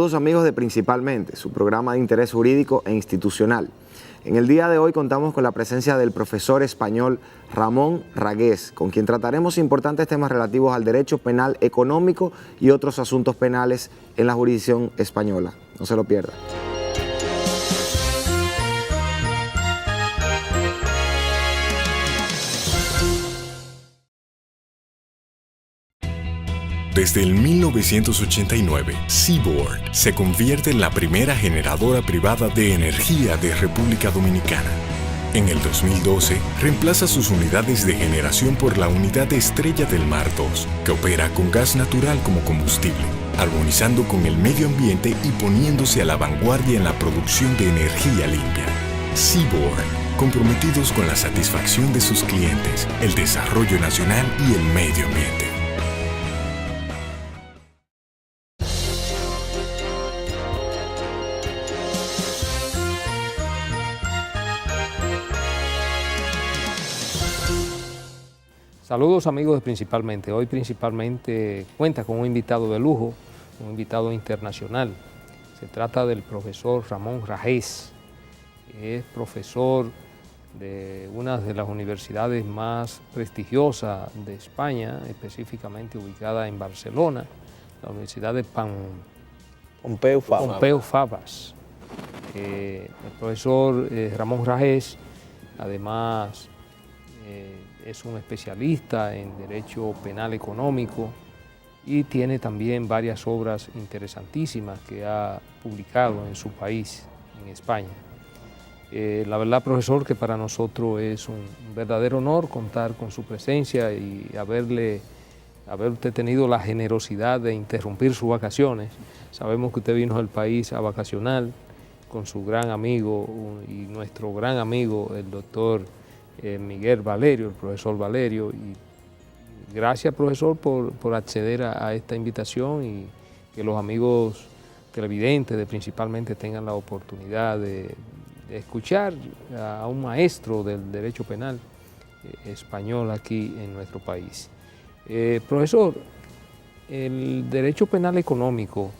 Saludos amigos de Principalmente, su programa de interés jurídico e institucional. En el día de hoy contamos con la presencia del profesor español Ramón Ragués, con quien trataremos importantes temas relativos al derecho penal económico y otros asuntos penales en la jurisdicción española. No se lo pierda. Desde el 1989, Seaboard se convierte en la primera generadora privada de energía de República Dominicana. En el 2012, reemplaza sus unidades de generación por la unidad Estrella del Mar 2, que opera con gas natural como combustible, armonizando con el medio ambiente y poniéndose a la vanguardia en la producción de energía limpia. Seaboard, comprometidos con la satisfacción de sus clientes, el desarrollo nacional y el medio ambiente. Saludos amigos de Principalmente. Hoy Principalmente cuenta con un invitado de lujo, un invitado internacional. Se trata del profesor Ramón Ragués. Es profesor de una de las universidades más prestigiosas de España, específicamente ubicada en Barcelona, la Universidad de Pompeu Fabras. El profesor Ramón Ragués, además, es un especialista en Derecho Penal Económico y tiene también varias obras interesantísimas que ha publicado en su país, en España. La verdad, profesor, que para nosotros es un verdadero honor contar con su presencia y haber usted tenido la generosidad de interrumpir sus vacaciones. Sabemos que usted vino al país a vacacionar con su gran amigo y nuestro gran amigo, el doctor Miguel Valerio, el profesor Valerio, y gracias, profesor, por acceder a esta invitación y que los amigos televidentes Principalmente tengan la oportunidad de escuchar a un maestro del derecho penal español aquí en nuestro país. Profesor, el derecho penal económico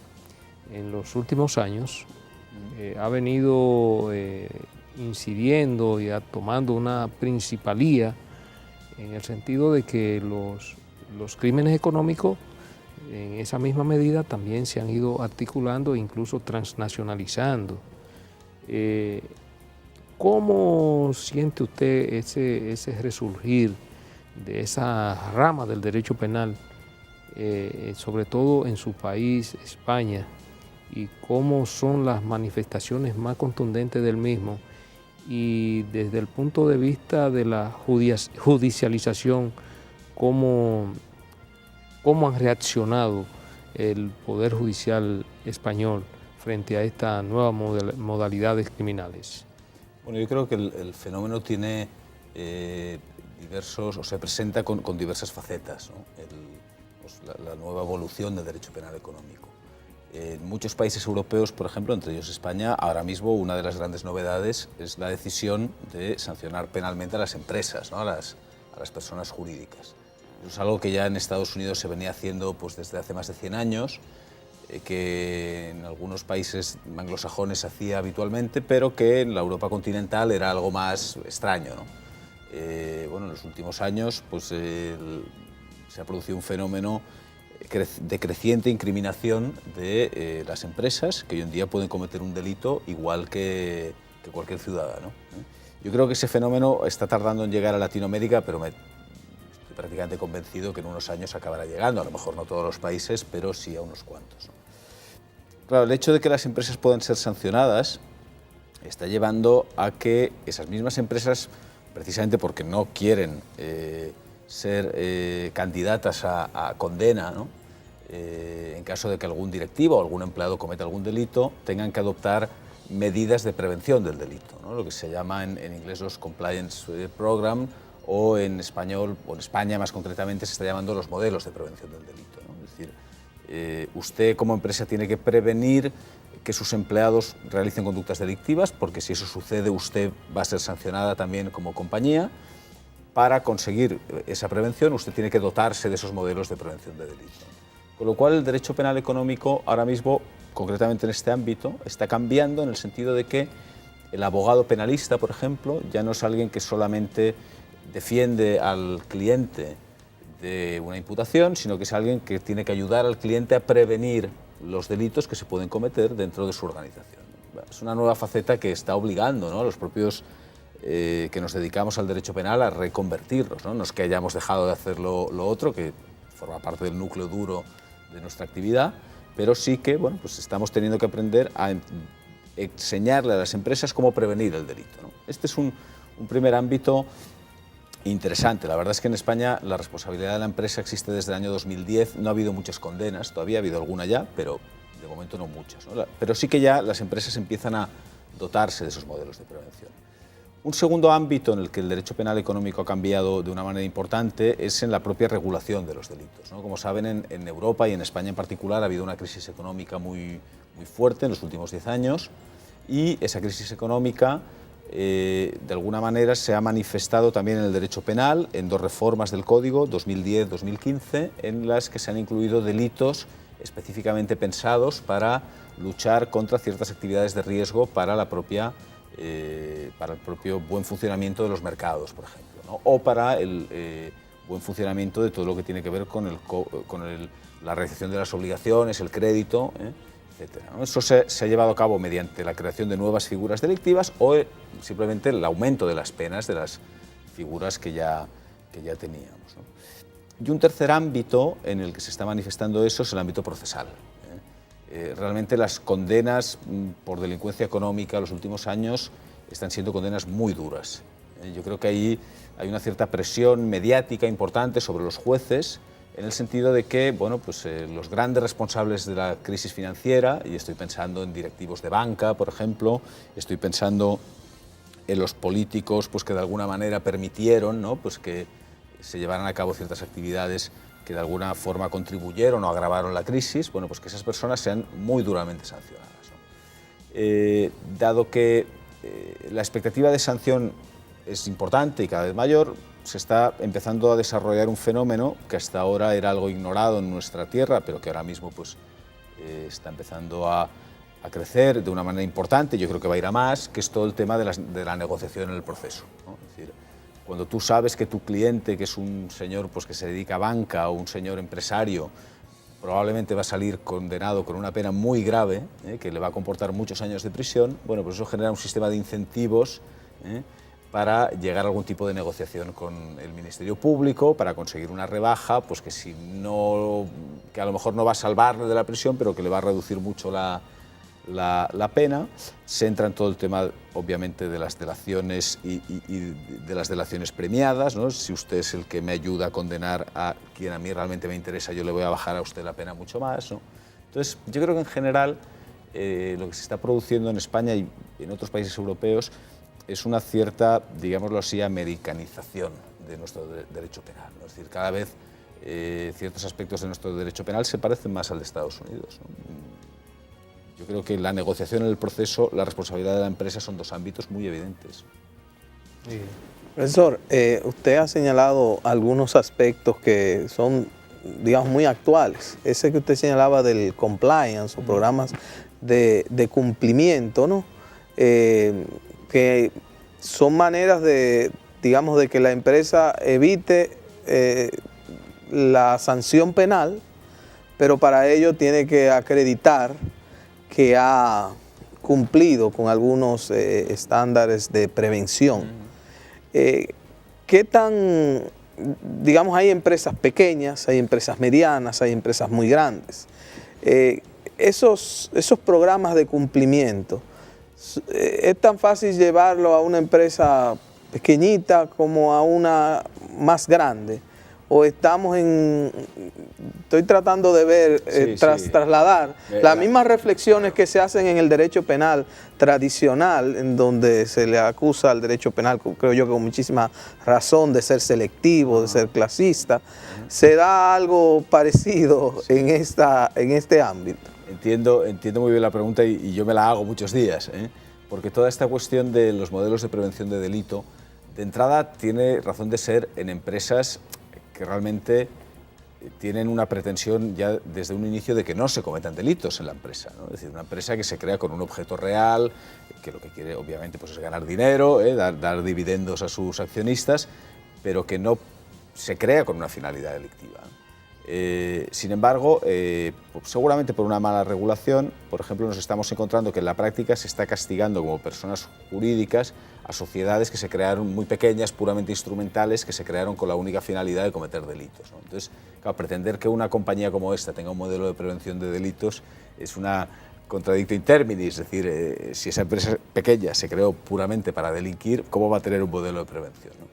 en los últimos años ha venido incidiendo y tomando una principalía en el sentido de que los crímenes económicos en esa misma medida también se han ido articulando e incluso transnacionalizando. ¿Cómo siente usted ese resurgir de esa rama del derecho penal, sobre todo en su país, España, y cómo son las manifestaciones más contundentes del mismo? Y desde el punto de vista de la judicialización, ¿cómo han reaccionado el Poder Judicial español frente a estas nuevas modalidades criminales? Bueno, yo creo que el fenómeno tiene diversos, o se presenta con diversas facetas, ¿no? La nueva evolución del derecho penal económico. En muchos países europeos, por ejemplo, entre ellos España, ahora mismo una de las grandes novedades es la decisión de sancionar penalmente a las empresas, ¿no? a las personas jurídicas. Eso es algo que ya en Estados Unidos se venía haciendo pues, desde hace más de 100 años, que en algunos países anglosajones se hacía habitualmente, pero que en la Europa continental era algo más extraño, ¿no? Bueno, en los últimos años pues, se ha producido un fenómeno de creciente incriminación de las empresas que hoy en día pueden cometer un delito igual que cualquier ciudadano. Yo creo que ese fenómeno está tardando en llegar a Latinoamérica, pero estoy prácticamente convencido que en unos años acabará llegando, a lo mejor no a todos los países, pero sí a unos cuantos. Claro, el hecho de que las empresas puedan ser sancionadas está llevando a que esas mismas empresas, precisamente porque no quieren ser candidatas a condena, ¿no? En caso de que algún directivo o algún empleado cometa algún delito, tengan que adoptar medidas de prevención del delito, ¿no? Lo que se llama en inglés los Compliance Program, o en español, o en España más concretamente, se está llamando los modelos de prevención del delito, ¿no? Es decir, usted como empresa tiene que prevenir que sus empleados realicen conductas delictivas, porque si eso sucede usted va a ser sancionada también como compañía. Para conseguir esa prevención usted tiene que dotarse de esos modelos de prevención de delito. Con lo cual el derecho penal económico ahora mismo concretamente en este ámbito, está cambiando en el sentido de que el abogado penalista, por ejemplo, ya no es alguien que solamente defiende al cliente de una imputación, sino que es alguien que tiene que ayudar al cliente a prevenir los delitos que se pueden cometer dentro de su organización. Es una nueva faceta que está obligando, ¿no?, a los propios que nos dedicamos al derecho penal a reconvertirnos, ¿no? No es que hayamos dejado de hacer lo otro, que forma parte del núcleo duro de nuestra actividad, pero sí que, bueno, pues estamos teniendo que aprender a enseñarle a las empresas cómo prevenir el delito, ¿no? Este es un primer ámbito interesante. La verdad es que en España la responsabilidad de la empresa existe desde el año 2010. No ha habido muchas condenas, todavía ha habido alguna ya, pero de momento no muchas, ¿no? Pero sí que ya las empresas empiezan a dotarse de esos modelos de prevención. Un segundo ámbito en el que el derecho penal económico ha cambiado de una manera importante es en la propia regulación de los delitos, ¿no? Como saben, en Europa y en España en particular ha habido una crisis económica muy fuerte en los últimos 10 años, y esa crisis económica de alguna manera se ha manifestado también en el derecho penal en dos reformas del Código, 2010-2015, en las que se han incluido delitos específicamente pensados para luchar contra ciertas actividades de riesgo para el propio buen funcionamiento de los mercados, por ejemplo, ¿no? O para el buen funcionamiento de todo lo que tiene que ver con la realización de las obligaciones, el crédito, etcétera, ¿no? Eso se ha llevado a cabo mediante la creación de nuevas figuras delictivas o simplemente el aumento de las penas de las figuras que ya teníamos, ¿no? Y un tercer ámbito en el que se está manifestando eso es el ámbito procesal. Realmente las condenas por delincuencia económica en los últimos años están siendo condenas muy duras. Yo creo que ahí hay una cierta presión mediática importante sobre los jueces, en el sentido de que, bueno, pues, los grandes responsables de la crisis financiera, y estoy pensando en directivos de banca, por ejemplo, estoy pensando en los políticos, pues, que de alguna manera permitieron, ¿no?, pues, que se llevaran a cabo ciertas actividades que de alguna forma contribuyeron o agravaron la crisis, bueno, pues que esas personas sean muy duramente sancionadas, ¿no? Dado que la expectativa de sanción es importante y cada vez mayor, se está empezando a desarrollar un fenómeno que hasta ahora era algo ignorado en nuestra tierra, pero que ahora mismo pues, está empezando a crecer de una manera importante, yo creo que va a ir a más, que es todo el tema de la negociación en el proceso, ¿no? Es decir, cuando tú sabes que tu cliente, que es un señor pues, que se dedica a banca o un señor empresario, probablemente va a salir condenado con una pena muy grave, que le va a comportar muchos años de prisión, bueno, pues eso genera un sistema de incentivos para llegar a algún tipo de negociación con el Ministerio Público, para conseguir una rebaja, pues que a lo mejor no va a salvarle de la prisión, pero que le va a reducir mucho la pena. Se entra en todo el tema, obviamente, de las delaciones y de las delaciones premiadas, ¿no? Si usted es el que me ayuda a condenar a quien a mí realmente me interesa, yo le voy a bajar a usted la pena mucho más, ¿no? Entonces, yo creo que en general lo que se está produciendo en España y en otros países europeos es una cierta, digámoslo así, americanización de nuestro derecho penal, ¿no? Es decir, cada vez ciertos aspectos de nuestro derecho penal se parecen más al de Estados Unidos, ¿no? Yo creo que la negociación en el proceso, la responsabilidad de la empresa son dos ámbitos muy evidentes. Sí. Profesor, usted ha señalado algunos aspectos que son, digamos, muy actuales. Ese que usted señalaba del compliance o programas de cumplimiento, ¿no? Que son maneras de, digamos, de que la empresa evite la sanción penal, pero para ello tiene que acreditar que ha cumplido con algunos estándares de prevención. ¿Qué tan, digamos, hay empresas pequeñas, hay empresas medianas, hay empresas muy grandes? Esos programas de cumplimiento, ¿es tan fácil llevarlo a una empresa pequeñita como a una más grande? ¿O estoy tratando de ver, trasladar las mismas reflexiones que se hacen en el derecho penal tradicional, en donde se le acusa al derecho penal, creo yo que con muchísima razón, de ser selectivo, de ser clasista? ¿Se da algo parecido en este ámbito? Entiendo muy bien la pregunta y yo me la hago muchos días, porque toda esta cuestión de los modelos de prevención de delito, de entrada tiene razón de ser en empresas que realmente tienen una pretensión ya desde un inicio de que no se cometan delitos en la empresa, ¿no? Es decir, una empresa que se crea con un objeto real, que lo que quiere obviamente pues, es ganar dinero, dar dividendos a sus accionistas, pero que no se crea con una finalidad delictiva. Sin embargo, seguramente por una mala regulación, por ejemplo, nos estamos encontrando que en la práctica se está castigando como personas jurídicas a sociedades que se crearon muy pequeñas, puramente instrumentales, que se crearon con la única finalidad de cometer delitos, ¿no? Entonces, claro, pretender que una compañía como esta tenga un modelo de prevención de delitos es una contradictio in terminis, es decir, si esa empresa pequeña se creó puramente para delinquir, ¿cómo va a tener un modelo de prevención, ¿no?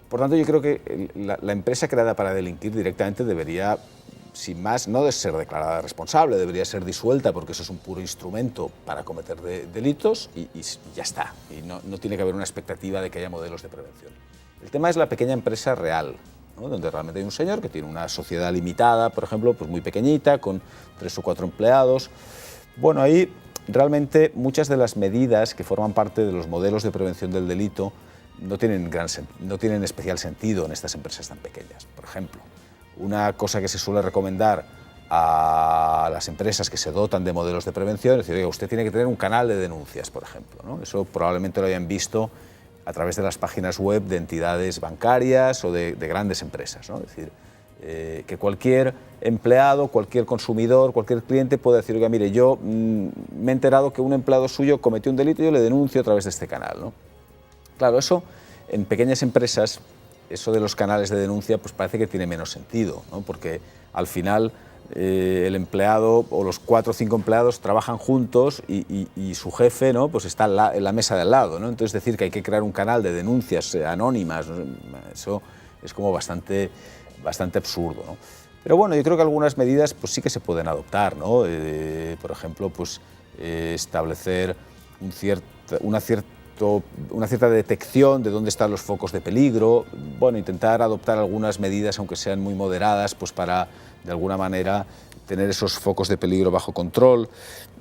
Por tanto, yo creo que la empresa creada para delinquir directamente debería, sin más, no de ser declarada responsable, debería ser disuelta porque eso es un puro instrumento para cometer delitos y ya está. Y no tiene que haber una expectativa de que haya modelos de prevención. El tema es la pequeña empresa real, ¿no? Donde realmente hay un señor que tiene una sociedad limitada, por ejemplo, pues muy pequeñita, con 3 o 4 empleados. Bueno, ahí realmente muchas de las medidas que forman parte de los modelos de prevención del delito no tienen especial sentido en estas empresas tan pequeñas. Por ejemplo, una cosa que se suele recomendar a las empresas que se dotan de modelos de prevención es decir, oiga, usted tiene que tener un canal de denuncias, por ejemplo, ¿no? Eso probablemente lo hayan visto a través de las páginas web de entidades bancarias o de grandes empresas, ¿no? Es decir, que cualquier empleado, cualquier consumidor, cualquier cliente puede decir, oiga, mire, yo me he enterado que un empleado suyo cometió un delito y yo le denuncio a través de este canal, ¿no? Claro, eso en pequeñas empresas, eso de los canales de denuncia, pues parece que tiene menos sentido, ¿no? Porque al final el empleado o los 4 o 5 empleados trabajan juntos y su jefe, ¿no? Pues está en la mesa de al lado, ¿no? Entonces decir que hay que crear un canal de denuncias anónimas, ¿no? Eso es como bastante absurdo, ¿no? Pero bueno, yo creo que algunas medidas pues sí que se pueden adoptar, ¿no? Por ejemplo, pues establecer una cierta detección de dónde están los focos de peligro, bueno, intentar adoptar algunas medidas, aunque sean muy moderadas, pues para, de alguna manera, tener esos focos de peligro bajo control.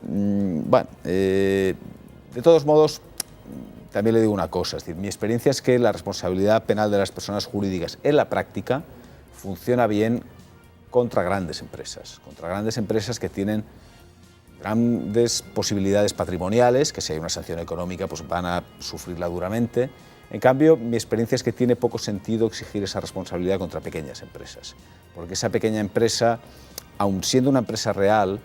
Bueno, de todos modos, también le digo una cosa, es decir, mi experiencia es que la responsabilidad penal de las personas jurídicas en la práctica funciona bien contra grandes empresas que tienen grandes posibilidades patrimoniales, que si hay una sanción económica pues van a sufrirla duramente. En cambio, mi experiencia es que tiene poco sentido exigir esa responsabilidad contra pequeñas empresas, porque esa pequeña empresa, aun siendo una empresa real,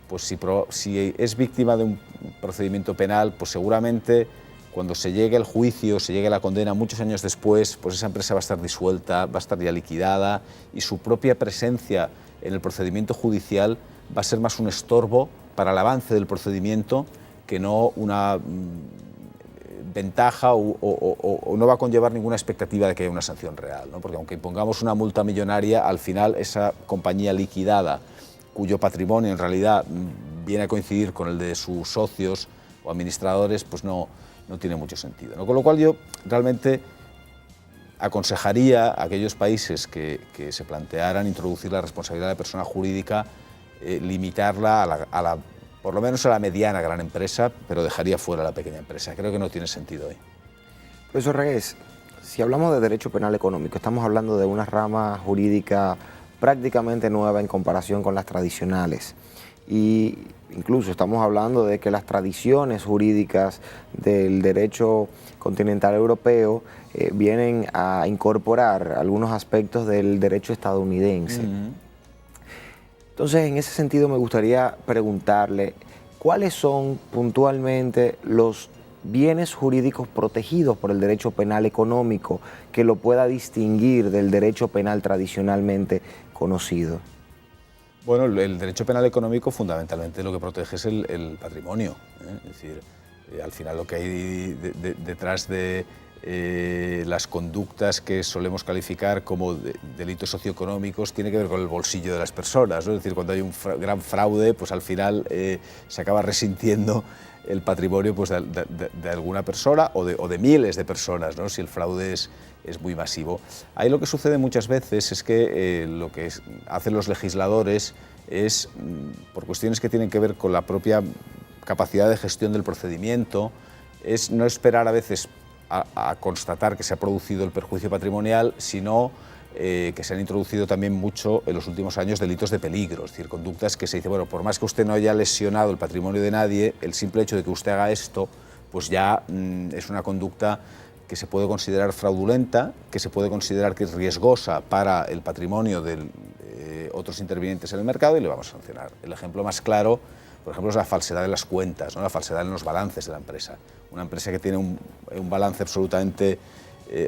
pues si es víctima de un procedimiento penal, pues seguramente cuando se llegue al juicio, se llegue a la condena muchos años después, pues esa empresa va a estar disuelta, va a estar ya liquidada y su propia presencia en el procedimiento judicial va a ser más un estorbo para el avance del procedimiento que no una ventaja o no va a conllevar ninguna expectativa de que haya una sanción real, ¿no? Porque aunque impongamos una multa millonaria, al final esa compañía liquidada, cuyo patrimonio en realidad viene a coincidir con el de sus socios o administradores, pues no tiene mucho sentido, ¿no? Con lo cual yo realmente aconsejaría a aquellos países que se plantearan introducir la responsabilidad de persona jurídica, limitarla por lo menos a la mediana gran empresa, pero dejaría fuera a la pequeña empresa. Creo que no tiene sentido hoy. Profesor Ragués, si hablamos de derecho penal económico, estamos hablando de una rama jurídica prácticamente nueva en comparación con las tradicionales. Y incluso estamos hablando de que las tradiciones jurídicas del derecho continental europeo vienen a incorporar algunos aspectos del derecho estadounidense. Entonces, en ese sentido me gustaría preguntarle, ¿cuáles son puntualmente los bienes jurídicos protegidos por el derecho penal económico que lo pueda distinguir del derecho penal tradicionalmente conocido? Bueno, el derecho penal económico fundamentalmente lo que protege es el patrimonio, ¿eh? Es decir, al final lo que hay detrás de las conductas que solemos calificar como delitos socioeconómicos tiene que ver con el bolsillo de las personas, ¿no? Es decir, cuando hay un gran fraude, pues al final se acaba resintiendo el patrimonio pues, de alguna persona o de miles de personas, ¿no? Si el fraude es muy masivo. Ahí lo que sucede muchas veces es que lo que hacen los legisladores es, por cuestiones que tienen que ver con la propia capacidad de gestión del procedimiento, es no esperar a veces a constatar que se ha producido el perjuicio patrimonial, sino que se han introducido también mucho en los últimos años delitos de peligro, es decir, conductas que se dice, bueno, por más que usted no haya lesionado el patrimonio de nadie, el simple hecho de que usted haga esto, pues ya es una conducta que se puede considerar fraudulenta, que se puede considerar que es riesgosa para el patrimonio de otros intervinientes en el mercado y le vamos a sancionar. El ejemplo más claro, por ejemplo, es la falsedad de las cuentas, ¿no? La falsedad en los balances de la empresa. Una empresa que tiene un balance absolutamente,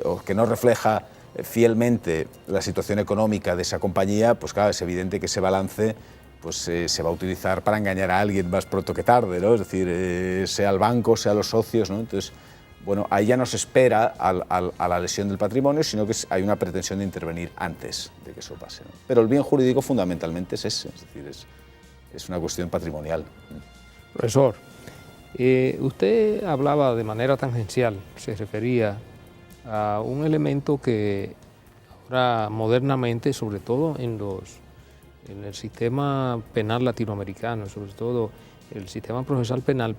o que no refleja fielmente la situación económica de esa compañía, pues claro, es evidente que ese balance pues, se va a utilizar para engañar a alguien más pronto que tarde, ¿no? Es decir, sea el banco, sea los socios, ¿no? Entonces, bueno, ahí ya no se espera a la lesión del patrimonio, sino que hay una pretensión de intervenir antes de que eso pase, ¿no? Pero el bien jurídico fundamentalmente es ese, es decir, es una cuestión patrimonial. Profesor, usted hablaba de manera tangencial, se refería a un elemento que ahora modernamente, sobre todo en el sistema penal latinoamericano, sobre todo el sistema procesal penal,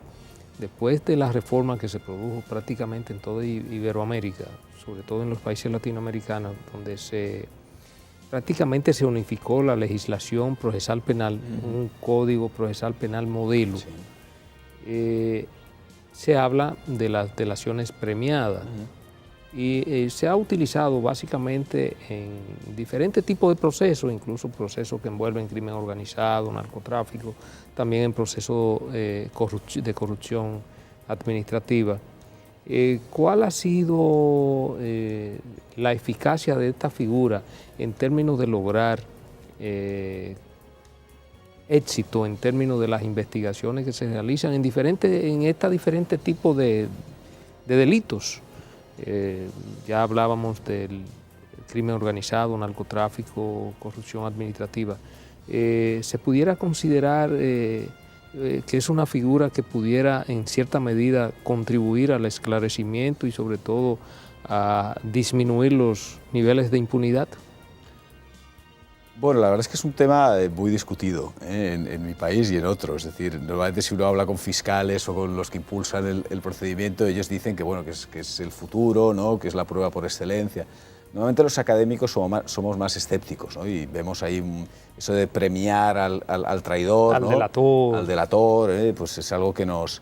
después de la reforma que se produjo prácticamente en toda Iberoamérica, sobre todo en los países latinoamericanos, donde prácticamente se unificó la legislación procesal penal, un código procesal penal modelo. Sí. Se habla de las delaciones premiadas y se ha utilizado básicamente en diferentes tipos de procesos, incluso procesos que envuelven crimen organizado, narcotráfico, también en procesos de corrupción administrativa. ¿Cuál ha sido la eficacia de esta figura en términos de lograr éxito, en términos de las investigaciones que se realizan en estos diferentes tipos de delitos? Ya hablábamos del crimen organizado, narcotráfico, corrupción administrativa. ¿Se pudiera considerar que es una figura que pudiera en cierta medida contribuir al esclarecimiento y sobre todo a disminuir los niveles de impunidad? Bueno, la verdad es que es un tema muy discutido en mi país y en otros. Es decir, normalmente si uno habla con fiscales o con los que impulsan el procedimiento, ellos dicen que, bueno, que es el futuro, ¿no? Que es la prueba por excelencia. Normalmente los académicos somos más escépticos, ¿no? Y vemos ahí eso de premiar al traidor, al ¿no? delator. Al delator, pues es algo que nos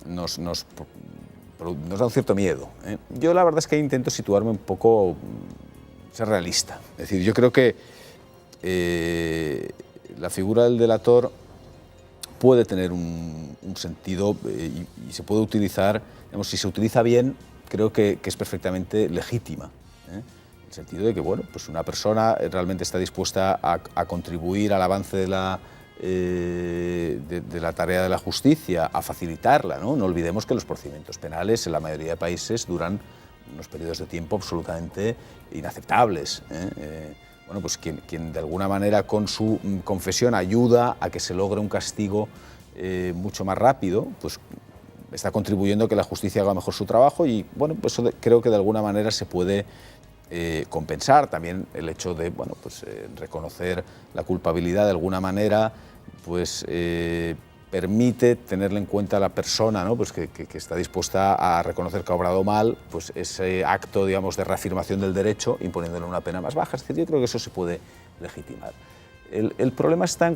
da un cierto miedo. Yo la verdad es que intento situarme un poco, ser realista. Es decir, yo creo que la figura del delator puede tener un sentido y se puede utilizar, digamos, si se utiliza bien, creo que es perfectamente legítima. En el sentido de que, bueno, pues una persona realmente está dispuesta a contribuir al avance de la tarea de la justicia, a facilitarla, ¿no? No olvidemos que los procedimientos penales en la mayoría de países duran unos periodos de tiempo absolutamente inaceptables. Bueno, pues quien de alguna manera con su confesión ayuda a que se logre un castigo mucho más rápido, pues está contribuyendo a que la justicia haga mejor su trabajo y, bueno, pues eso creo que de alguna manera se puede compensar. También el hecho de, bueno, pues reconocer la culpabilidad de alguna manera, pues permite tenerle en cuenta a la persona, ¿no? Pues que está dispuesta a reconocer que ha obrado mal, pues ese acto, digamos, de reafirmación del derecho, imponiéndole una pena más baja. Es decir, yo creo que eso se puede legitimar. El problema está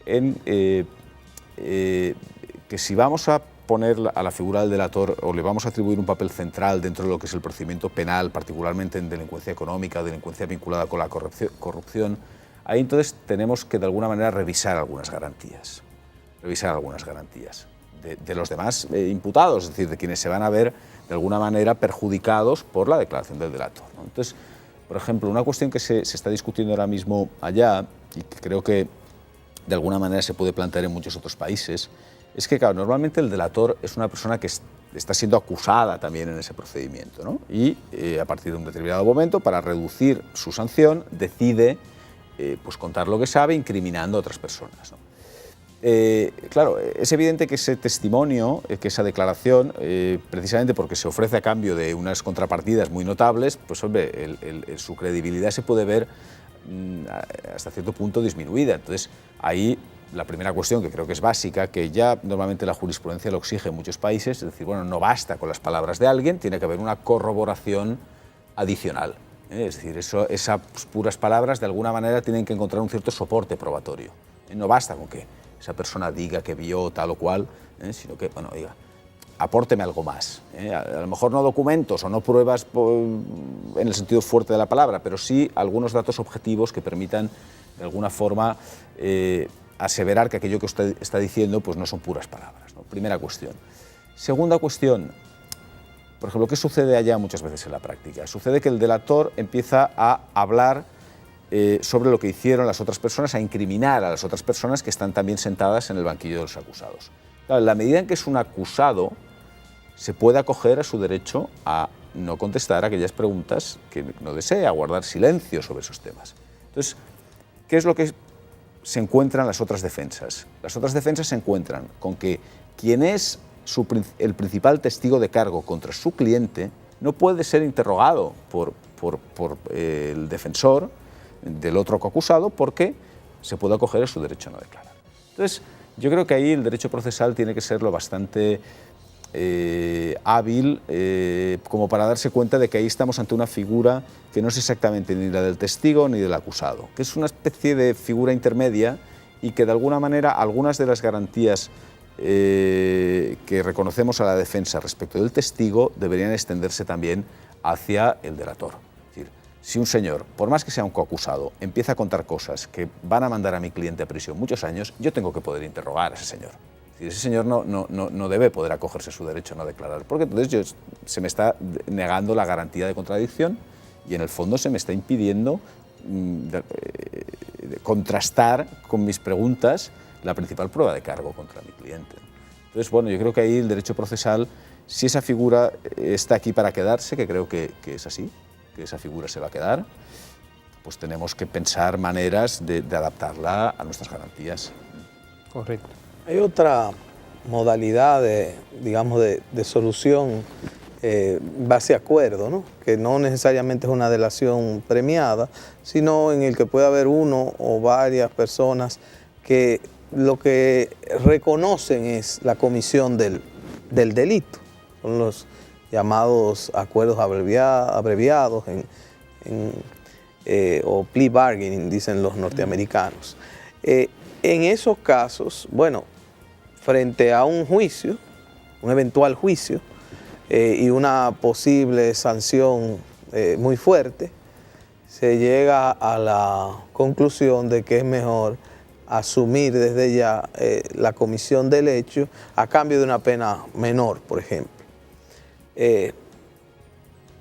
en que si vamos a poner a la figura del delator o le vamos a atribuir un papel central dentro de lo que es el procedimiento penal, particularmente en delincuencia económica, delincuencia vinculada con la corrupción, ahí entonces tenemos que de alguna manera revisar algunas garantías de los demás imputados, es decir, de quienes se van a ver de alguna manera perjudicados por la declaración del delator, ¿no? Entonces, por ejemplo, una cuestión que se está discutiendo ahora mismo allá y que creo que de alguna manera se puede plantear en muchos otros países, es que, claro, normalmente el delator es una persona que está siendo acusada también en ese procedimiento, ¿no? Y a partir de un determinado momento, para reducir su sanción, decide pues contar lo que sabe, incriminando a otras personas, ¿no? Claro, es evidente que ese testimonio, que esa declaración, precisamente porque se ofrece a cambio de unas contrapartidas muy notables, pues hombre, su credibilidad se puede ver hasta cierto punto disminuida. Entonces, ahí la primera cuestión, que creo que es básica, que ya normalmente la jurisprudencia lo exige en muchos países, es decir, bueno, no basta con las palabras de alguien, tiene que haber una corroboración adicional. Es decir, esas puras palabras de alguna manera tienen que encontrar un cierto soporte probatorio. No basta con que esa persona diga que vio tal o cual, sino que, bueno, diga, apórteme algo más. A lo mejor no documentos o no pruebas en el sentido fuerte de la palabra, pero sí algunos datos objetivos que permitan, de alguna forma, aseverar que aquello que usted está diciendo pues no son puras palabras, ¿no? Primera cuestión. Segunda cuestión, por ejemplo, ¿qué sucede allá muchas veces en la práctica? Sucede que el delator empieza a hablar sobre lo que hicieron las otras personas, a incriminar a las otras personas que están también sentadas en el banquillo de los acusados. Claro, en la medida en que es un acusado, se puede acoger a su derecho a no contestar aquellas preguntas que no desea, a guardar silencio sobre esos temas. Entonces, ¿qué es lo que se encuentran las otras defensas? Las otras defensas se encuentran con que quien es el principal testigo de cargo contra su cliente no puede ser interrogado por el defensor del otro acusado porque se puede acoger a su derecho a no declarar. Entonces, yo creo que ahí el derecho procesal tiene que ser lo bastante hábil como para darse cuenta de que ahí estamos ante una figura que no es exactamente ni la del testigo ni del acusado, que es una especie de figura intermedia y que de alguna manera algunas de las garantías que reconocemos a la defensa respecto del testigo deberían extenderse también hacia el delator. Es decir, si un señor, por más que sea un coacusado, empieza a contar cosas que van a mandar a mi cliente a prisión muchos años, yo tengo que poder interrogar a ese señor. Es decir, ese señor no debe poder acogerse a su derecho a no declarar, porque entonces se me está negando la garantía de contradicción y en el fondo se me está impidiendo contrastar con mis preguntas la principal prueba de cargo contra mi cliente. Entonces, bueno, yo creo que ahí el derecho procesal, si esa figura está aquí para quedarse, que creo que es así, que esa figura se va a quedar, pues tenemos que pensar maneras de adaptarla a nuestras garantías. Correcto. Hay otra modalidad de solución base acuerdo, ¿no? Que no necesariamente es una delación premiada, sino en el que puede haber uno o varias personas que lo que reconocen es la comisión del delito. Son los llamados acuerdos abreviados o plea bargaining, dicen los norteamericanos. En esos casos, bueno, frente a un juicio, un eventual juicio y una posible sanción muy fuerte, se llega a la conclusión de que es mejor asumir desde ya la comisión del hecho a cambio de una pena menor, por ejemplo.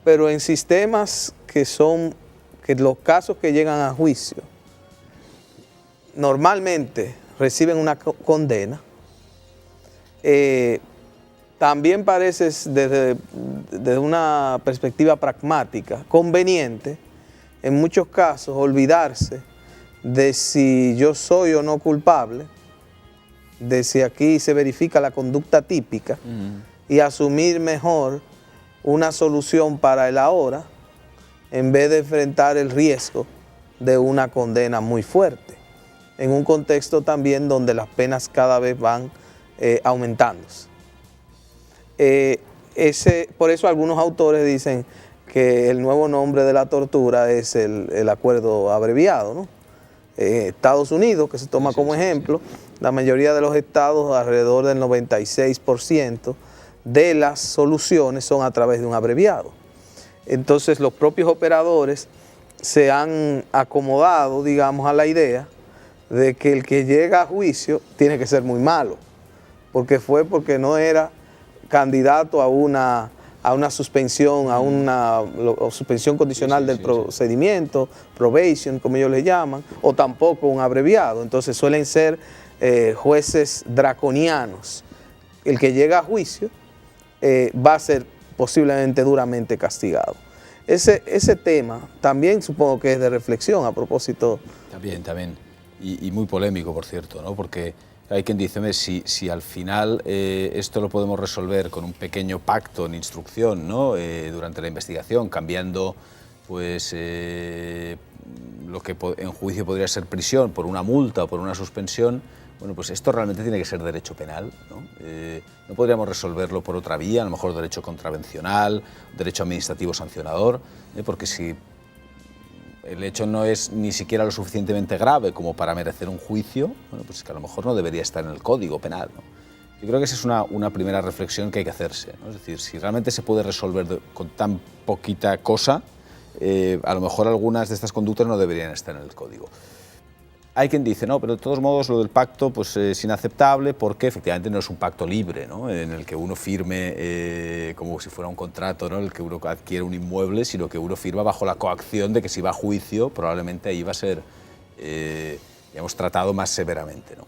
Pero en sistemas que los casos que llegan a juicio normalmente reciben una condena, también parece desde una perspectiva pragmática conveniente en muchos casos olvidarse de si yo soy o no culpable, de si aquí se verifica la conducta típica y asumir mejor una solución para el ahora en vez de enfrentar el riesgo de una condena muy fuerte, en un contexto también donde las penas cada vez van aumentándose. Por eso algunos autores dicen que el nuevo nombre de la tortura es el acuerdo abreviado, ¿no? Estados Unidos, que se toma como ejemplo, la mayoría de los estados, alrededor del 96% de las soluciones son a través de un abreviado. Entonces los propios operadores se han acomodado, digamos, a la idea de que el que llega a juicio tiene que ser muy malo, porque no era candidato a una suspensión, a una suspensión condicional del procedimiento, probation, como ellos le llaman, o tampoco un abreviado. Entonces suelen ser jueces draconianos. El que llega a juicio va a ser posiblemente duramente castigado. Ese tema también supongo que es de reflexión a propósito. También. Y muy polémico, por cierto, ¿no? Porque hay quien dice, si al final esto lo podemos resolver con un pequeño pacto en instrucción, ¿no? Durante la investigación, cambiando pues, lo que en juicio podría ser prisión por una multa o por una suspensión, bueno, pues esto realmente tiene que ser derecho penal, ¿no? No podríamos resolverlo por otra vía, a lo mejor derecho contravencional, derecho administrativo sancionador, porque si el hecho no es ni siquiera lo suficientemente grave como para merecer un juicio, bueno, pues es que a lo mejor no debería estar en el Código Penal, ¿no? Yo creo que esa es una primera reflexión que hay que hacerse, ¿no? Es decir, si realmente se puede resolver con tan poquita cosa, a lo mejor algunas de estas conductas no deberían estar en el Código. Hay quien dice, no, pero de todos modos lo del pacto pues, es inaceptable porque efectivamente no es un pacto libre, ¿no? En el que uno firme como si fuera un contrato, ¿no? En el que uno adquiere un inmueble, sino que uno firma bajo la coacción de que si va a juicio probablemente ahí va a ser digamos, tratado más severamente, ¿no?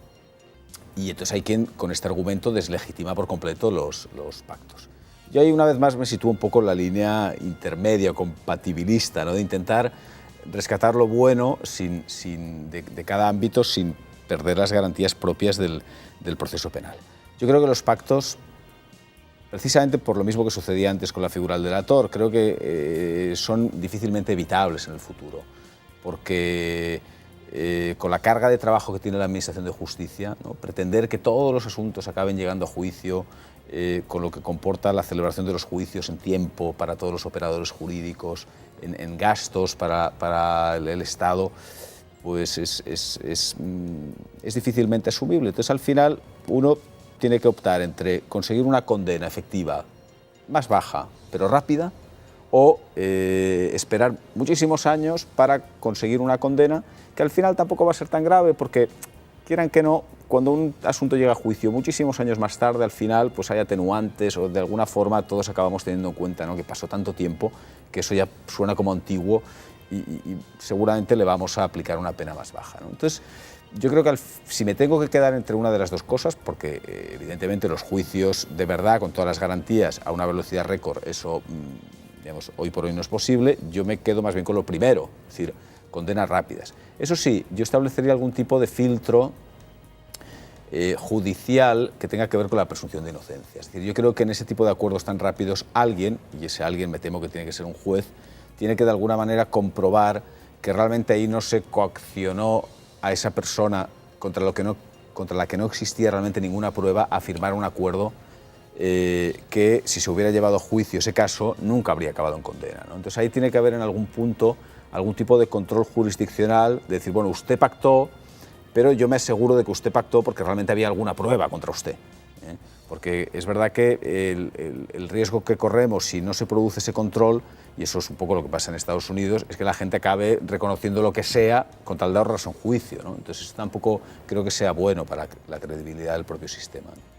Y entonces hay quien con este argumento deslegitima por completo los pactos. Yo ahí una vez más me sitúo un poco en la línea intermedia o compatibilista, ¿no? De intentar rescatar lo bueno de cada ámbito sin perder las garantías propias del proceso penal. Yo creo que los pactos, precisamente por lo mismo que sucedía antes con la figura del delator, creo que son difícilmente evitables en el futuro, porque con la carga de trabajo que tiene la Administración de Justicia, ¿no? Pretender que todos los asuntos acaben llegando a juicio, con lo que comporta la celebración de los juicios en tiempo para todos los operadores jurídicos, en gastos para el Estado, pues es difícilmente asumible. Entonces, al final, uno tiene que optar entre conseguir una condena efectiva más baja, pero rápida, o esperar muchísimos años para conseguir una condena que al final tampoco va a ser tan grave, porque, quieran que no, cuando un asunto llega a juicio muchísimos años más tarde, al final pues hay atenuantes o de alguna forma todos acabamos teniendo en cuenta, ¿no? Que pasó tanto tiempo que eso ya suena como antiguo y seguramente le vamos a aplicar una pena más baja, ¿no? Entonces, yo creo que si me tengo que quedar entre una de las dos cosas, porque evidentemente los juicios de verdad, con todas las garantías, a una velocidad récord, eso digamos, hoy por hoy no es posible, yo me quedo más bien con lo primero, es decir, condenas rápidas. Eso sí, yo establecería algún tipo de filtro judicial que tenga que ver con la presunción de inocencia. Es decir, yo creo que en ese tipo de acuerdos tan rápidos alguien, y ese alguien me temo que tiene que ser un juez, tiene que de alguna manera comprobar que realmente ahí no se coaccionó a esa persona contra la que no existía realmente ninguna prueba a firmar un acuerdo que si se hubiera llevado a juicio ese caso nunca habría acabado en condena, ¿no? Entonces ahí tiene que haber en algún punto algún tipo de control jurisdiccional, de decir, bueno, usted pactó, pero yo me aseguro de que usted pactó porque realmente había alguna prueba contra usted, ¿eh? Porque es verdad que el riesgo que corremos si no se produce ese control, y eso es un poco lo que pasa en Estados Unidos, es que la gente acabe reconociendo lo que sea con tal de ahorrarse un juicio, ¿no? Entonces eso tampoco creo que sea bueno para la credibilidad del propio sistema, ¿no?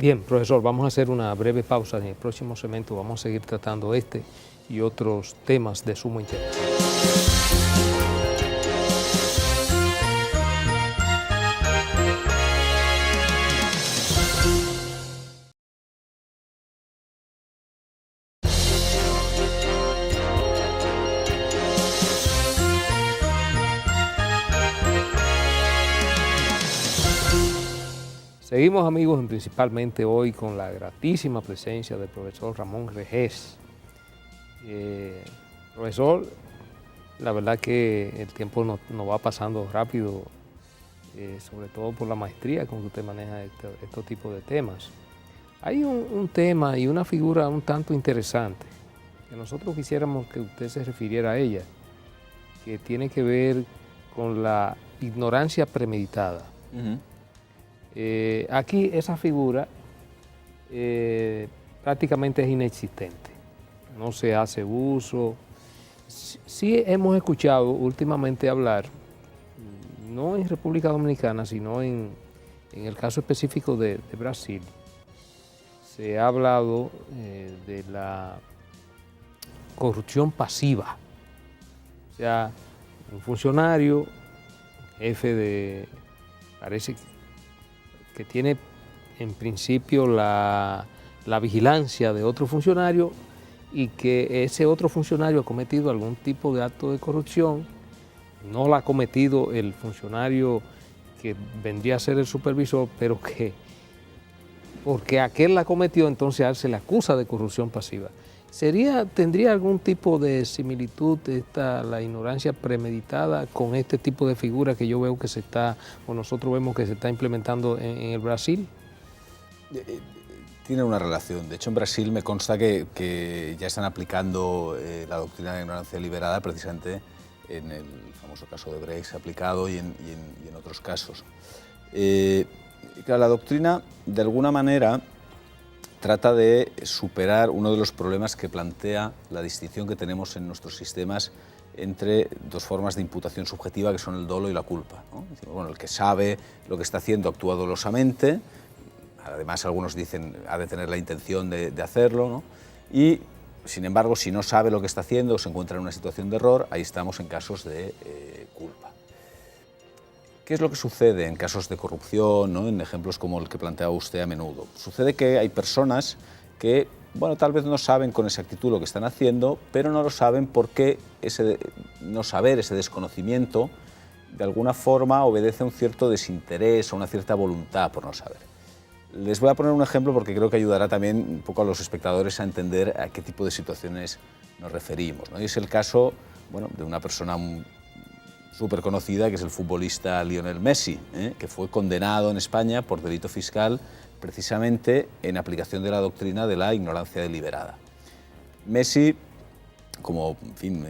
Bien, profesor, vamos a hacer una breve pausa. En el próximo segmento vamos a seguir tratando este y otros temas de sumo interés. Seguimos, amigos, principalmente hoy con la gratísima presencia del profesor Ramón Ragés. Profesor, la verdad que el tiempo nos va pasando rápido, sobre todo por la maestría con que usted maneja estos tipos de temas. Hay un tema y una figura un tanto interesante que nosotros quisiéramos que usted se refiriera a ella, que tiene que ver con la ignorancia premeditada. Aquí esa figura prácticamente es inexistente, no se hace uso. Sí hemos escuchado últimamente hablar, no en República Dominicana, sino en el caso específico de Brasil, se ha hablado de la corrupción pasiva. O sea, un funcionario, jefe de, parece que tiene en principio la vigilancia de otro funcionario y que ese otro funcionario ha cometido algún tipo de acto de corrupción, no la ha cometido el funcionario que vendría a ser el supervisor, pero que porque aquel la cometió, entonces a él se le acusa de corrupción pasiva. ¿Tendría algún tipo de similitud la ignorancia premeditada con este tipo de figura que yo veo que nosotros vemos que se está implementando en el Brasil? Tiene una relación. De hecho, en Brasil me consta que ya están aplicando la doctrina de ignorancia deliberada precisamente en el famoso caso de Brecht aplicado y en otros casos. Claro, la doctrina, de alguna manera, trata de superar uno de los problemas que plantea la distinción que tenemos en nuestros sistemas entre dos formas de imputación subjetiva que son el dolo y la culpa, ¿no? Bueno, el que sabe lo que está haciendo actúa dolosamente, además algunos dicen ha de tener la intención de hacerlo, ¿no? Y sin embargo, si no sabe lo que está haciendo o se encuentra en una situación de error, ahí estamos en casos de culpa. ¿Qué es lo que sucede en casos de corrupción, ¿no? En ejemplos como el que planteaba usted a menudo? Sucede que hay personas que, bueno, tal vez no saben con exactitud lo que están haciendo, pero no lo saben porque ese no saber, ese desconocimiento, de alguna forma obedece a un cierto desinterés o una cierta voluntad por no saber. Les voy a poner un ejemplo porque creo que ayudará también un poco a los espectadores a entender a qué tipo de situaciones nos referimos, ¿no? Y es el caso, bueno, de una persona súper conocida, que es el futbolista Lionel Messi, que fue condenado en España por delito fiscal precisamente en aplicación de la doctrina de la ignorancia deliberada. Messi, como en fin,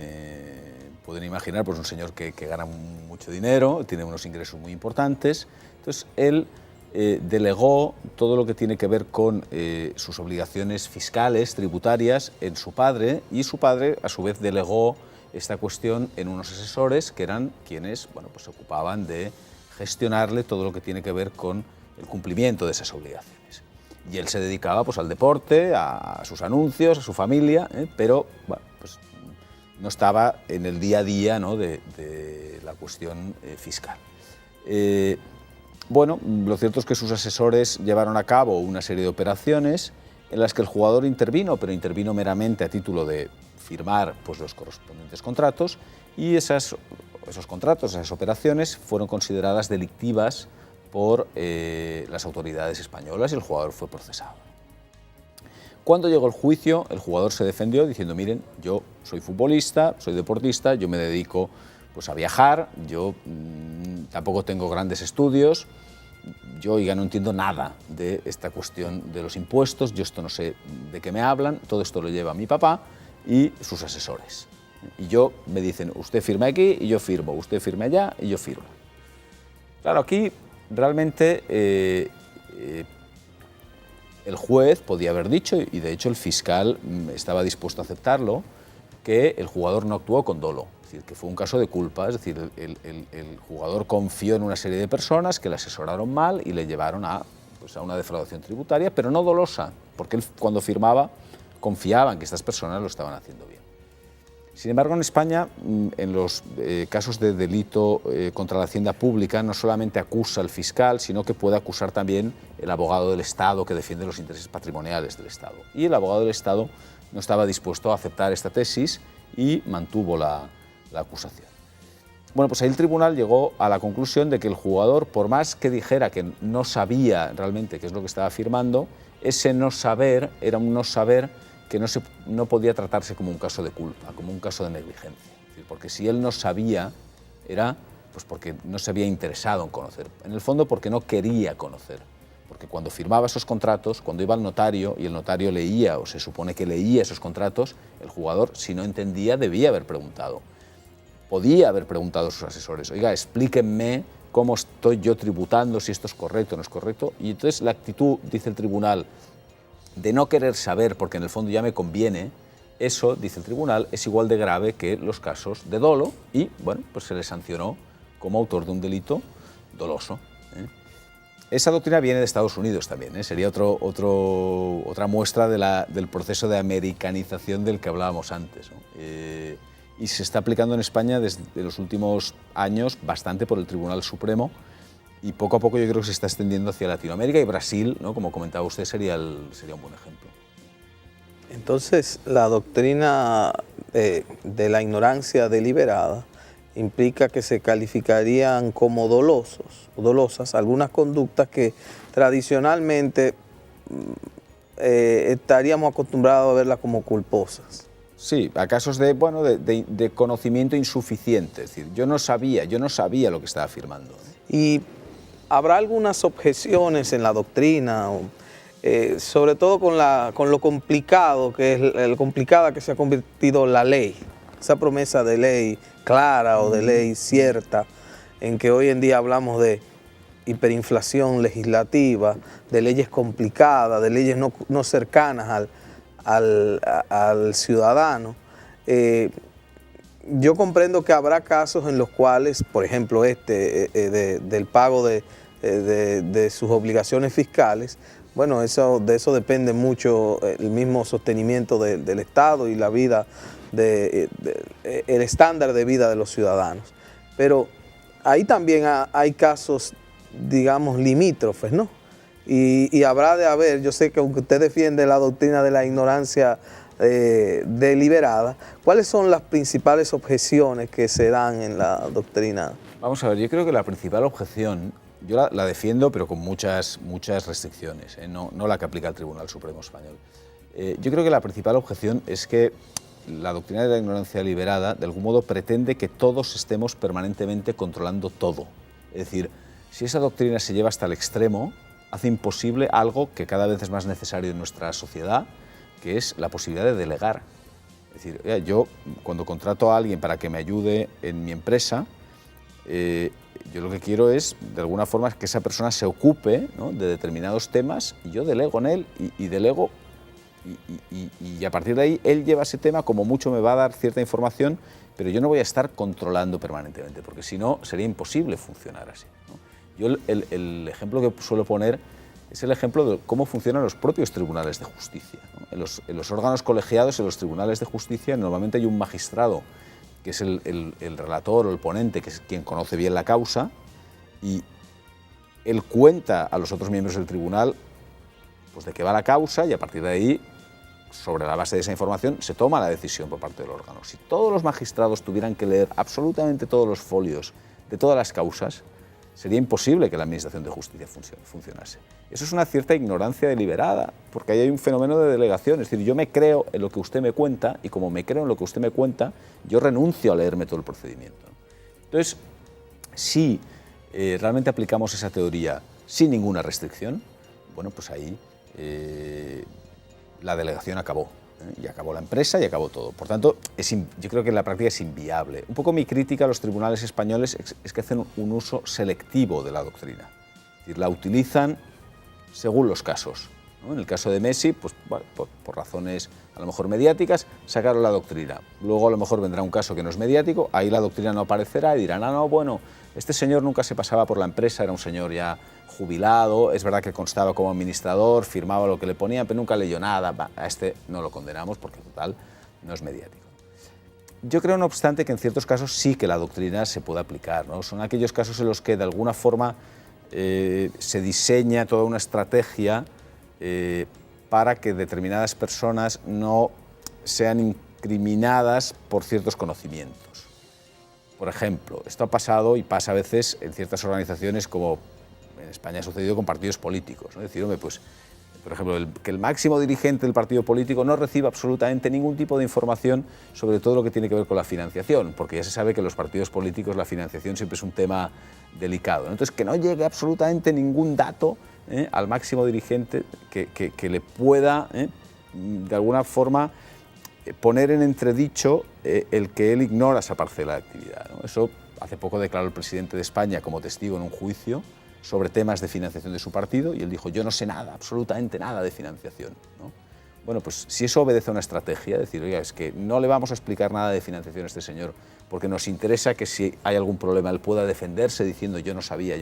pueden imaginar, pues un señor que gana mucho dinero, tiene unos ingresos muy importantes, entonces él delegó todo lo que tiene que ver con sus obligaciones fiscales, tributarias, en su padre, y su padre a su vez delegó esta cuestión en unos asesores que eran quienes, bueno, pues se ocupaban de gestionarle todo lo que tiene que ver con el cumplimiento de esas obligaciones. Y él se dedicaba pues al deporte, a sus anuncios, a su familia, pero bueno, pues no estaba en el día a día, ¿no?, de la cuestión fiscal. Bueno, lo cierto es que sus asesores llevaron a cabo una serie de operaciones en las que el jugador intervino, pero intervino meramente a título de firmar pues los correspondientes contratos, y esos contratos, esas operaciones, fueron consideradas delictivas por las autoridades españolas y el jugador fue procesado. Cuando llegó el juicio, el jugador se defendió diciendo: miren, yo soy futbolista, soy deportista, yo me dedico pues a viajar, yo tampoco tengo grandes estudios, yo, oiga, no entiendo nada de esta cuestión de los impuestos, yo esto no sé de qué me hablan, todo esto lo lleva mi papá y sus asesores. Y yo, me dicen, usted firma aquí y yo firmo, usted firma allá y yo firmo. Claro, aquí realmente el juez podía haber dicho, y de hecho el fiscal estaba dispuesto a aceptarlo, que el jugador no actuó con dolo, es decir, que fue un caso de culpa, es decir, el jugador confió en una serie de personas que le asesoraron mal y le llevaron a una defraudación tributaria, pero no dolosa, porque él cuando firmaba confiaba en que estas personas lo estaban haciendo bien. Sin embargo, en España, en los casos de delito contra la hacienda pública, no solamente acusa al fiscal, sino que puede acusar también el abogado del Estado que defiende los intereses patrimoniales del Estado. Y el abogado del Estado no estaba dispuesto a aceptar esta tesis y mantuvo la acusación. Bueno, pues ahí el tribunal llegó a la conclusión de que el jugador, por más que dijera que no sabía realmente qué es lo que estaba firmando, ese no saber era un no saber que no podía tratarse como un caso de culpa, como un caso de negligencia. Es decir, porque si él no sabía, era pues porque no se había interesado en conocer. En el fondo, porque no quería conocer. Porque cuando firmaba esos contratos, cuando iba al notario y el notario leía, o se supone que leía esos contratos, el jugador, si no entendía, debía haber preguntado. Podía haber preguntado a sus asesores: oiga, explíquenme cómo estoy yo tributando, si esto es correcto o no es correcto. Y entonces la actitud, dice el tribunal, de no querer saber porque en el fondo ya me conviene, eso, dice el tribunal, es igual de grave que los casos de dolo y, bueno, pues se le sancionó como autor de un delito doloso. Esa doctrina viene de Estados Unidos también, sería otra muestra del proceso de americanización del que hablábamos antes, ¿no? Y se está aplicando en España desde los últimos años bastante por el Tribunal Supremo, y poco a poco yo creo que se está extendiendo hacia Latinoamérica, y Brasil, ¿no?, como comentaba usted, sería un buen ejemplo. Entonces, la doctrina de la ignorancia deliberada implica que se calificarían como dolosas algunas conductas que tradicionalmente estaríamos acostumbrados a verlas como culposas. Sí, a casos de conocimiento insuficiente, es decir, yo no sabía lo que estaba firmando. Y habrá algunas objeciones en la doctrina, sobre todo con lo complicado que es complicada que se ha convertido la ley, esa promesa de ley clara o de ley cierta, en que hoy en día hablamos de hiperinflación legislativa, de leyes complicadas, de leyes no cercanas al ciudadano. Yo comprendo que habrá casos en los cuales, por ejemplo, del pago de sus obligaciones fiscales, bueno, de eso depende mucho el mismo sostenimiento del Estado y la vida, el estándar de vida de los ciudadanos. Pero ahí también hay casos, digamos, limítrofes, ¿no? Y habrá de haber, yo sé que aunque usted defiende la doctrina de la ignorancia deliberada, ¿cuáles son las principales objeciones que se dan en la doctrina? Vamos a ver, yo creo que la principal objeción, yo la defiendo, pero con muchas restricciones, no la que aplica el Tribunal Supremo Español. Yo creo que la principal objeción es que la doctrina de la ignorancia deliberada, de algún modo, pretende que todos estemos permanentemente controlando todo. Es decir, si esa doctrina se lleva hasta el extremo, hace imposible algo que cada vez es más necesario en nuestra sociedad, que es la posibilidad de delegar. Es decir, yo cuando contrato a alguien para que me ayude en mi empresa, yo lo que quiero es, de alguna forma, que esa persona se ocupe, ¿no?, de determinados temas y yo delego en él y delego y a partir de ahí él lleva ese tema, como mucho me va a dar cierta información, pero yo no voy a estar controlando permanentemente, porque si no sería imposible funcionar así, ¿no? Yo el ejemplo que suelo poner es el ejemplo de cómo funcionan los propios tribunales de justicia, ¿no? En los órganos colegiados, en los tribunales de justicia, normalmente hay un magistrado que es el relator o el ponente, que es quien conoce bien la causa, y él cuenta a los otros miembros del tribunal pues de qué va la causa, y a partir de ahí, sobre la base de esa información, se toma la decisión por parte del órgano. Si todos los magistrados tuvieran que leer absolutamente todos los folios de todas las causas, sería imposible que la Administración de Justicia funcionase. Eso es una cierta ignorancia deliberada, porque ahí hay un fenómeno de delegación. Es decir, yo me creo en lo que usted me cuenta, y como me creo en lo que usted me cuenta, yo renuncio a leerme todo el procedimiento. Entonces, si realmente aplicamos esa teoría sin ninguna restricción, bueno, pues ahí la delegación acabó, y acabó la empresa y acabó todo. Por tanto, yo creo que en la práctica es inviable. Un poco mi crítica a los tribunales españoles es que hacen un uso selectivo de la doctrina. Es decir, la utilizan según los casos, ¿no? En el caso de Messi, pues, bueno, por razones a lo mejor mediáticas, sacaron la doctrina. Luego a lo mejor vendrá un caso que no es mediático, ahí la doctrina no aparecerá y dirán, no, bueno, este señor nunca se pasaba por la empresa, era un señor ya jubilado, es verdad que constaba como administrador, firmaba lo que le ponían, pero nunca leyó nada. A este no lo condenamos porque, total, no es mediático. Yo creo, no obstante, que en ciertos casos sí que la doctrina se puede aplicar, ¿no? Son aquellos casos en los que, de alguna forma, se diseña toda una estrategia para que determinadas personas no sean incriminadas por ciertos conocimientos. Por ejemplo, esto ha pasado y pasa a veces en ciertas organizaciones, como en España ha sucedido con partidos políticos, ¿no? Es decir, hombre, pues, por ejemplo, que el máximo dirigente del partido político no reciba absolutamente ningún tipo de información sobre todo lo que tiene que ver con la financiación, porque ya se sabe que en los partidos políticos la financiación siempre es un tema delicado, ¿no? Entonces, que no llegue absolutamente ningún dato al máximo dirigente que le pueda, de alguna forma, poner en entredicho el que él ignora esa parcela de actividad, ¿no? Eso hace poco declaró el presidente de España como testigo en un juicio sobre temas de financiación de su partido, y él dijo, yo no sé nada, absolutamente nada de financiación, ¿no? Bueno, pues si eso obedece a una estrategia, decir, oiga, es que no le vamos a explicar nada de financiación a este señor, porque nos interesa que si hay algún problema él pueda defenderse diciendo yo no sabía,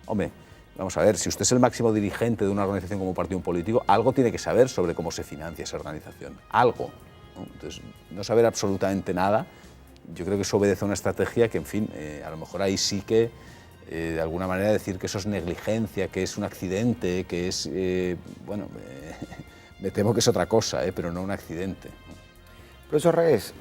hombre, vamos a ver, si usted es el máximo dirigente de una organización como un partido político, algo tiene que saber sobre cómo se financia esa organización, algo, ¿no? Entonces, no saber absolutamente nada, yo creo que eso obedece a una estrategia que, en fin, a lo mejor ahí sí que, de alguna manera, decir que eso es negligencia, que es un accidente, que es, bueno, me temo que es otra cosa, pero no un accidente, ¿no? Profesor Reyes,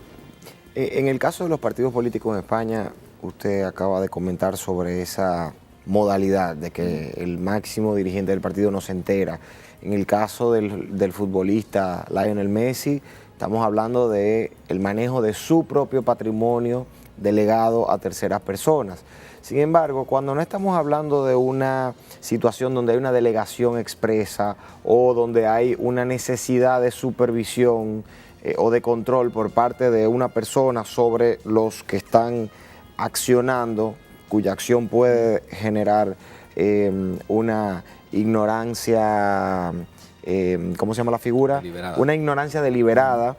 en el caso de los partidos políticos en España, usted acaba de comentar sobre esa modalidad de que el máximo dirigente del partido no se entera. En el caso del futbolista Lionel Messi, estamos hablando del manejo de su propio patrimonio delegado a terceras personas. Sin embargo, cuando no estamos hablando de una situación donde hay una delegación expresa o donde hay una necesidad de supervisión o de control por parte de una persona sobre los que están accionando, cuya acción puede generar una ignorancia, ¿cómo se llama la figura? Deliberada. Una ignorancia deliberada.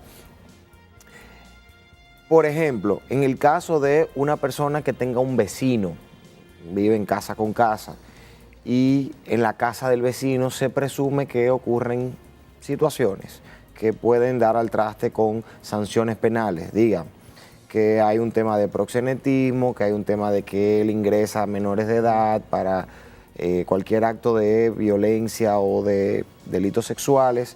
Por ejemplo, en el caso de una persona que tenga un vecino, vive en casa con casa, y en la casa del vecino se presume que ocurren situaciones que pueden dar al traste con sanciones penales, digan que hay un tema de proxenetismo, que hay un tema de que él ingresa a menores de edad para cualquier acto de violencia o de delitos sexuales.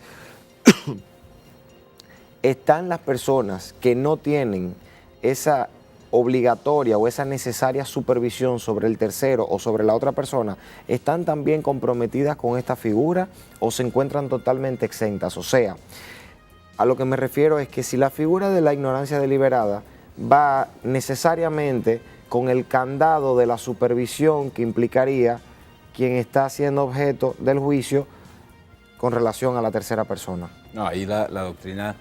Están las personas que no tienen esa obligatoria o esa necesaria supervisión sobre el tercero o sobre la otra persona, ¿están también comprometidas con esta figura o se encuentran totalmente exentas? O sea, a lo que me refiero es que si la figura de la ignorancia deliberada va necesariamente con el candado de la supervisión que implicaría quien está siendo objeto del juicio con relación a la tercera persona. No, ahí la doctrina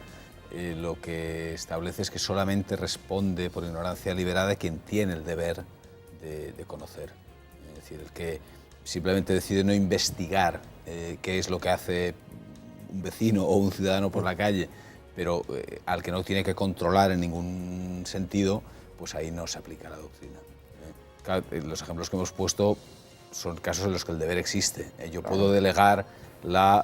lo que establece es que solamente responde por ignorancia deliberada quien tiene el deber de conocer. Es decir, el que simplemente decide no investigar qué es lo que hace un vecino o un ciudadano por la calle, pero al que no tiene que controlar en ningún sentido, pues ahí no se aplica la doctrina. Los ejemplos que hemos puesto son casos en los que el deber existe. Yo puedo delegar la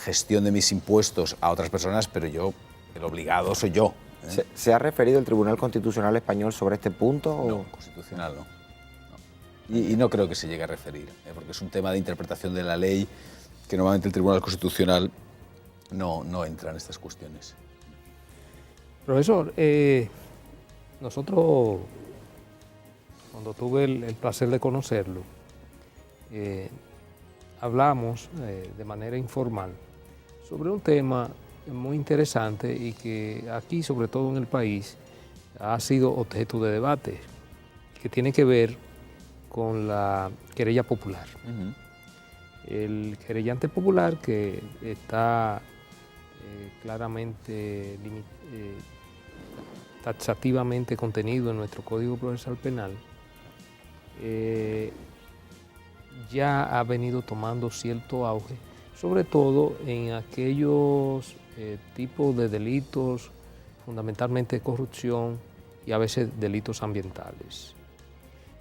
gestión de mis impuestos a otras personas, pero el obligado soy yo. ¿Se ha referido el Tribunal Constitucional Español sobre este punto? No, constitucional no. Y no creo que se llegue a referir, porque es un tema de interpretación de la ley que normalmente el Tribunal Constitucional no entra en estas cuestiones. Profesor, nosotros, cuando tuve el placer de conocerlo, hablamos de manera informal sobre un tema muy interesante y que aquí, sobre todo en el país, ha sido objeto de debate, que tiene que ver con la querella popular. El querellante popular, que está claramente, taxativamente contenido en nuestro Código Procesal Penal, ya ha venido tomando cierto auge, sobre todo en aquellos tipos de delitos, fundamentalmente corrupción y a veces delitos ambientales.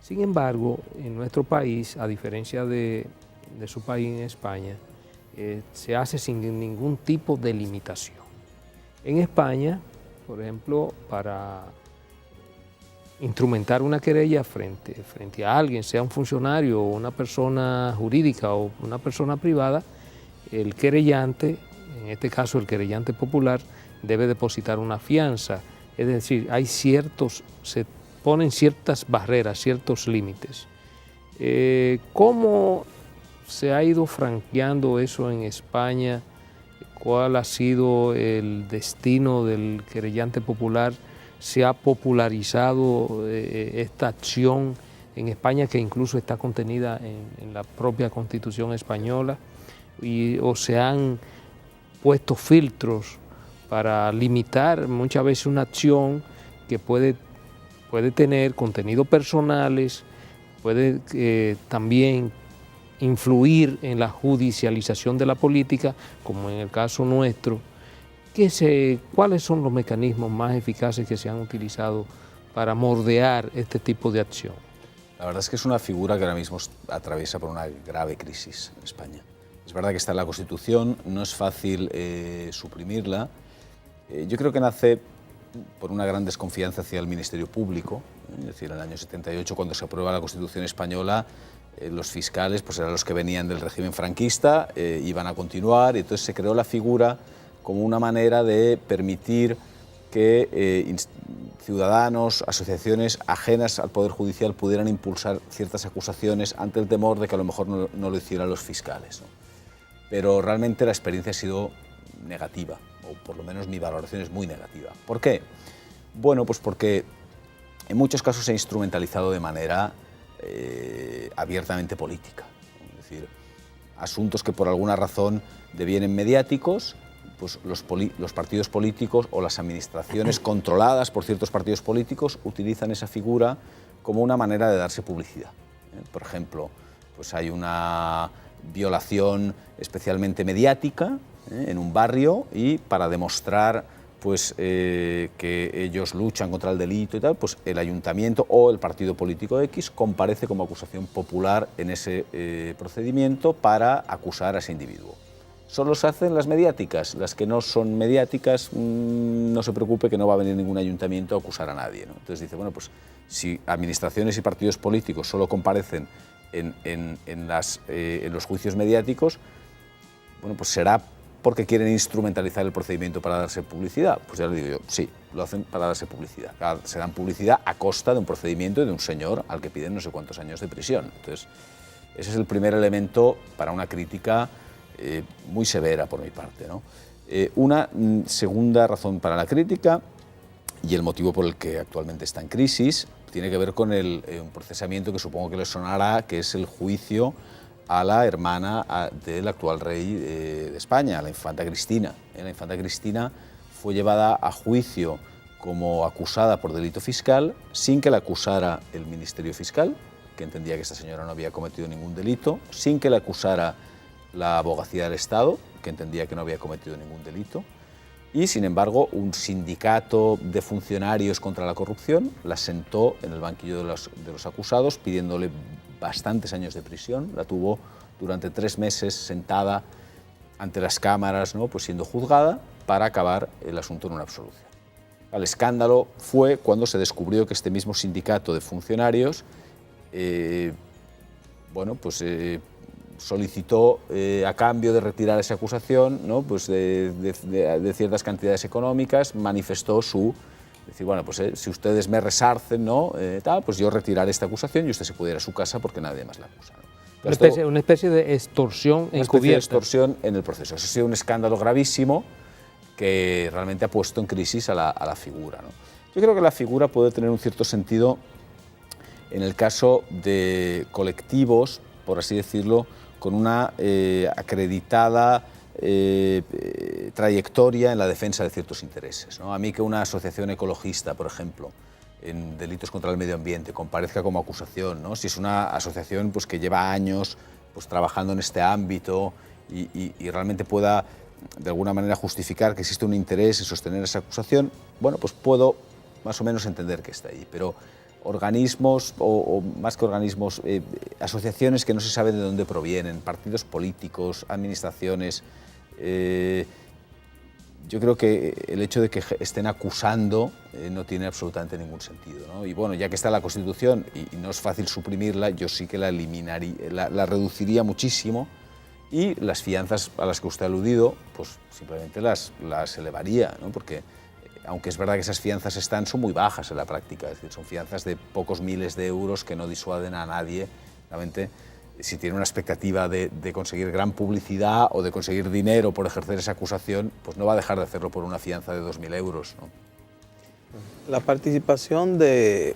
Sin embargo, en nuestro país, a diferencia de su país en España, se hace sin ningún tipo de limitación. En España, por ejemplo, para instrumentar una querella frente a alguien, sea un funcionario o una persona jurídica o una persona privada, el querellante, en este caso el querellante popular, debe depositar una fianza. Es decir, se ponen ciertas barreras, ciertos límites. ¿Cómo se ha ido franqueando eso en España? ¿Cuál ha sido el destino del querellante popular? ¿Se ha popularizado esta acción en España, que incluso está contenida en la propia Constitución española? ¿O se han puesto filtros para limitar muchas veces una acción que puede tener contenidos personales, puede también influir en la judicialización de la política, como en el caso nuestro? ¿Cuáles son los mecanismos más eficaces que se han utilizado para moldear este tipo de acción? La verdad es que es una figura que ahora mismo atraviesa por una grave crisis en España. Es verdad que está en la Constitución, no es fácil suprimirla. Yo creo que nace por una gran desconfianza hacia el Ministerio Público. Es decir, en el año 78, cuando se aprueba la Constitución española, los fiscales pues eran los que venían del régimen franquista, iban a continuar, y entonces se creó la figura como una manera de permitir que ciudadanos, asociaciones ajenas al Poder Judicial pudieran impulsar ciertas acusaciones ante el temor de que a lo mejor no lo hicieran los fiscales, ¿no? Pero realmente la experiencia ha sido negativa, o por lo menos mi valoración es muy negativa. ¿Por qué? Bueno, pues porque en muchos casos se ha instrumentalizado de manera abiertamente política. Es decir, asuntos que por alguna razón devienen mediáticos, pues los partidos políticos o las administraciones controladas por ciertos partidos políticos utilizan esa figura como una manera de darse publicidad. Por ejemplo, pues hay una violación especialmente mediática en un barrio y para demostrar pues, que ellos luchan contra el delito y tal, pues el ayuntamiento o el partido político X comparece como acusación popular en ese procedimiento para acusar a ese individuo. Solo se hacen las mediáticas, las que no son mediáticas, no se preocupe que no va a venir ningún ayuntamiento a acusar a nadie, ¿no? Entonces dice, bueno, pues si administraciones y partidos políticos solo comparecen en los juicios mediáticos, bueno, pues será porque quieren instrumentalizar el procedimiento para darse publicidad. Pues ya le digo yo, sí, lo hacen para darse publicidad. Se dan publicidad a costa de un procedimiento y de un señor al que piden no sé cuántos años de prisión. Entonces, ese es el primer elemento para una crítica muy severa por mi parte, ¿no? Una segunda razón para la crítica, y el motivo por el que actualmente está en crisis, tiene que ver con un procesamiento que supongo que le sonará, que es el juicio a la hermana del actual rey de España, la infanta Cristina. La infanta Cristina fue llevada a juicio como acusada por delito fiscal sin que la acusara el Ministerio Fiscal, que entendía que esta señora no había cometido ningún delito, sin que la acusara la Abogacía del Estado, que entendía que no había cometido ningún delito, y sin embargo un sindicato de funcionarios contra la corrupción la sentó en el banquillo de los acusados pidiéndole bastantes años de prisión. La tuvo durante 3 meses sentada ante las cámaras, ¿no? Pues siendo juzgada para acabar el asunto en una absolución. El escándalo fue cuando se descubrió que este mismo sindicato de funcionarios solicitó a cambio de retirar esa acusación, ¿no? Pues de ciertas cantidades económicas, manifestó decir, bueno, pues si ustedes me resarcen, ¿no? Pues yo retiraré esta acusación y usted se puede ir a su casa porque nadie más la acusa, ¿no? Una especie de extorsión encubierta. Una especie de extorsión en el proceso. Eso ha sido un escándalo gravísimo que realmente ha puesto en crisis a la figura, ¿no? Yo creo que la figura puede tener un cierto sentido en el caso de colectivos, por así decirlo, con una acreditada trayectoria en la defensa de ciertos intereses, ¿no? A mí que una asociación ecologista, por ejemplo, en delitos contra el medio ambiente, comparezca como acusación, ¿no? Si es una asociación pues, que lleva años pues, trabajando en este ámbito y realmente pueda, de alguna manera, justificar que existe un interés en sostener esa acusación, bueno, pues puedo más o menos entender que está ahí, pero organismos, o más que organismos, asociaciones que no se sabe de dónde provienen, partidos políticos, administraciones. Yo creo que el hecho de que estén acusando no tiene absolutamente ningún sentido, ¿no? Y bueno, ya que está la Constitución y no es fácil suprimirla, yo sí que la eliminaría, la reduciría muchísimo y las fianzas a las que usted ha aludido, pues simplemente las elevaría, ¿no? Porque aunque es verdad que esas fianzas son muy bajas en la práctica, es decir, son fianzas de pocos miles de euros que no disuaden a nadie. Realmente, si tiene una expectativa de conseguir gran publicidad o de conseguir dinero por ejercer esa acusación, pues no va a dejar de hacerlo por una fianza de 2.000 euros, ¿no? La participación de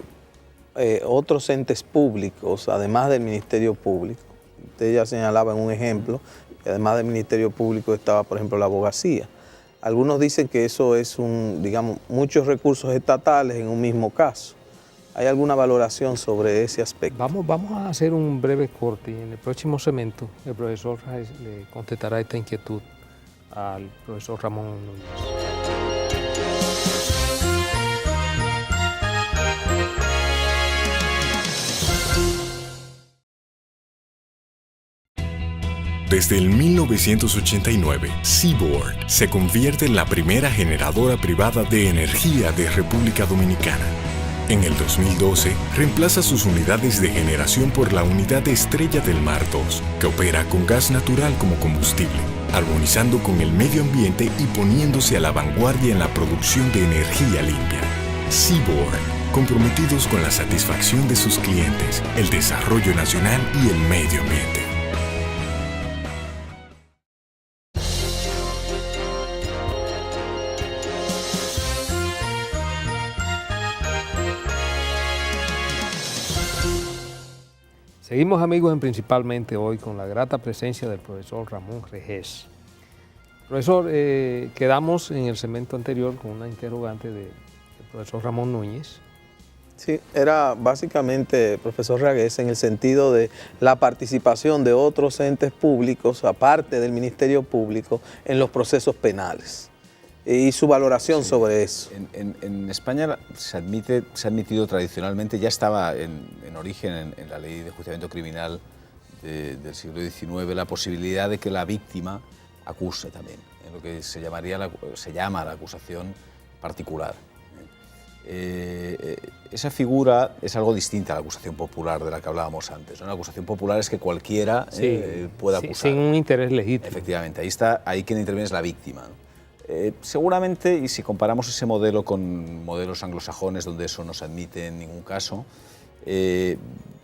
otros entes públicos, además del Ministerio Público. Usted ya señalaba en un ejemplo, que además del Ministerio Público estaba, por ejemplo, la abogacía. Algunos dicen que eso es muchos recursos estatales en un mismo caso. ¿Hay alguna valoración sobre ese aspecto? Vamos a hacer un breve corte y en el próximo segmento el profesor Raez le contestará esta inquietud al profesor Ramón Núñez. Desde el 1989, Seaboard se convierte en la primera generadora privada de energía de República Dominicana. En el 2012, reemplaza sus unidades de generación por la unidad de Estrella del Mar 2, que opera con gas natural como combustible, armonizando con el medio ambiente y poniéndose a la vanguardia en la producción de energía limpia. Seaboard, comprometidos con la satisfacción de sus clientes, el desarrollo nacional y el medio ambiente. Seguimos amigos principalmente hoy con la grata presencia del profesor Ramón Regés. Profesor, quedamos en el segmento anterior con una interrogante del profesor Ramón Núñez. Sí, era básicamente, profesor Regés, en el sentido de la participación de otros entes públicos, aparte del Ministerio Público, en los procesos penales y su valoración sobre eso. En España se ha admitido tradicionalmente, ya estaba en origen en la ley de enjuiciamiento criminal del siglo XIX, la posibilidad de que la víctima acuse también, en lo que se llama la acusación particular. Esa figura es algo distinta a la acusación popular de la que hablábamos antes, ¿no? La acusación popular es que cualquiera pueda acusar. Sin un interés legítimo. Efectivamente, ahí quien interviene es la víctima, ¿no? Seguramente, y si comparamos ese modelo con modelos anglosajones donde eso no se admite en ningún caso,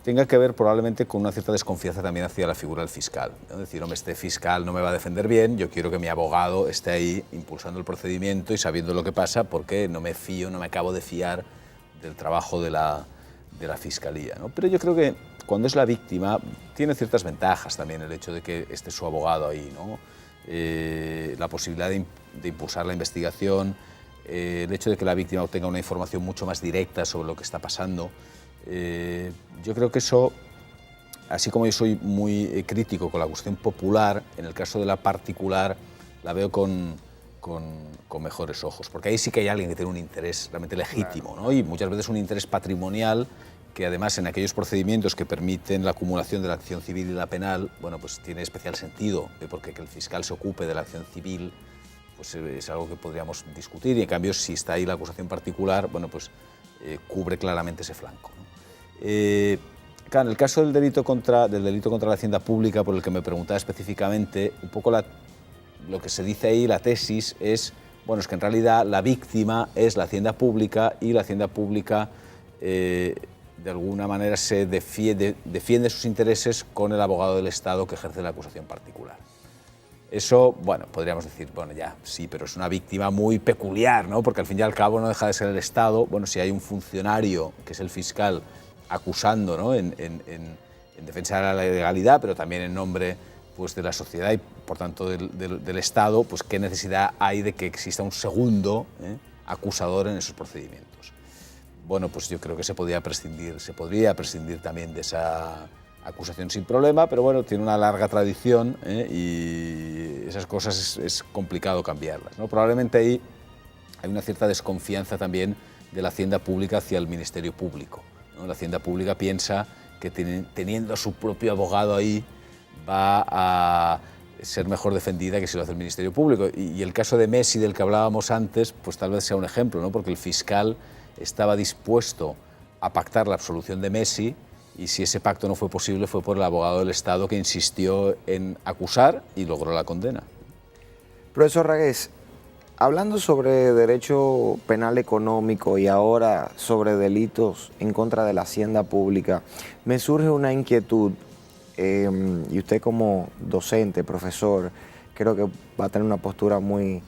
tenga que ver probablemente con una cierta desconfianza también hacia la figura del fiscal, ¿no? Es decir, hombre, este fiscal no me va a defender bien, yo quiero que mi abogado esté ahí impulsando el procedimiento y sabiendo lo que pasa, porque no me acabo de fiar del trabajo de la fiscalía, ¿no? Pero yo creo que cuando es la víctima tiene ciertas ventajas también el hecho de que esté su abogado ahí, ¿no? La posibilidad de impulsar la investigación, el hecho de que la víctima obtenga una información mucho más directa sobre lo que está pasando. Yo creo que eso, así como yo soy muy crítico con la cuestión popular, en el caso de la particular la veo con mejores ojos, porque ahí sí que hay alguien que tiene un interés realmente legítimo, ¿no? Y muchas veces un interés patrimonial que además en aquellos procedimientos que permiten la acumulación de la acción civil y la penal, bueno, pues tiene especial sentido, porque que el fiscal se ocupe de la acción civil pues es algo que podríamos discutir, y en cambio si está ahí la acusación particular, bueno, pues cubre claramente ese flanco, ¿no? Claro, en el caso del delito contra la hacienda pública, por el que me preguntaba específicamente, un poco lo que se dice ahí, la tesis, es bueno, es que en realidad la víctima es la hacienda pública y la hacienda pública de alguna manera se defiende sus intereses con el abogado del Estado que ejerce la acusación particular. Eso, bueno, podríamos decir, bueno, ya, sí, pero es una víctima muy peculiar, ¿no? Porque al fin y al cabo no deja de ser el Estado. Bueno, si hay un funcionario, que es el fiscal, acusando, ¿no? en defensa de la legalidad, pero también en nombre pues, de la sociedad y, por tanto, del Estado, pues qué necesidad hay de que exista un segundo acusador en esos procedimientos. Bueno, pues yo creo que se podría prescindir también de esa acusación sin problema, pero bueno, tiene una larga tradición y esas cosas es complicado cambiarlas, ¿no? Probablemente ahí hay una cierta desconfianza también de la hacienda pública hacia el Ministerio Público, ¿no? La hacienda pública piensa que teniendo a su propio abogado ahí va a ser mejor defendida que si lo hace el Ministerio Público. Y el caso de Messi, del que hablábamos antes, pues tal vez sea un ejemplo, ¿no? Porque el fiscal estaba dispuesto a pactar la absolución de Messi, y si ese pacto no fue posible fue por el abogado del Estado que insistió en acusar y logró la condena. Profesor Regés, hablando sobre derecho penal económico y ahora sobre delitos en contra de la hacienda pública, me surge una inquietud, y usted como docente, profesor, creo que va a tener una postura muy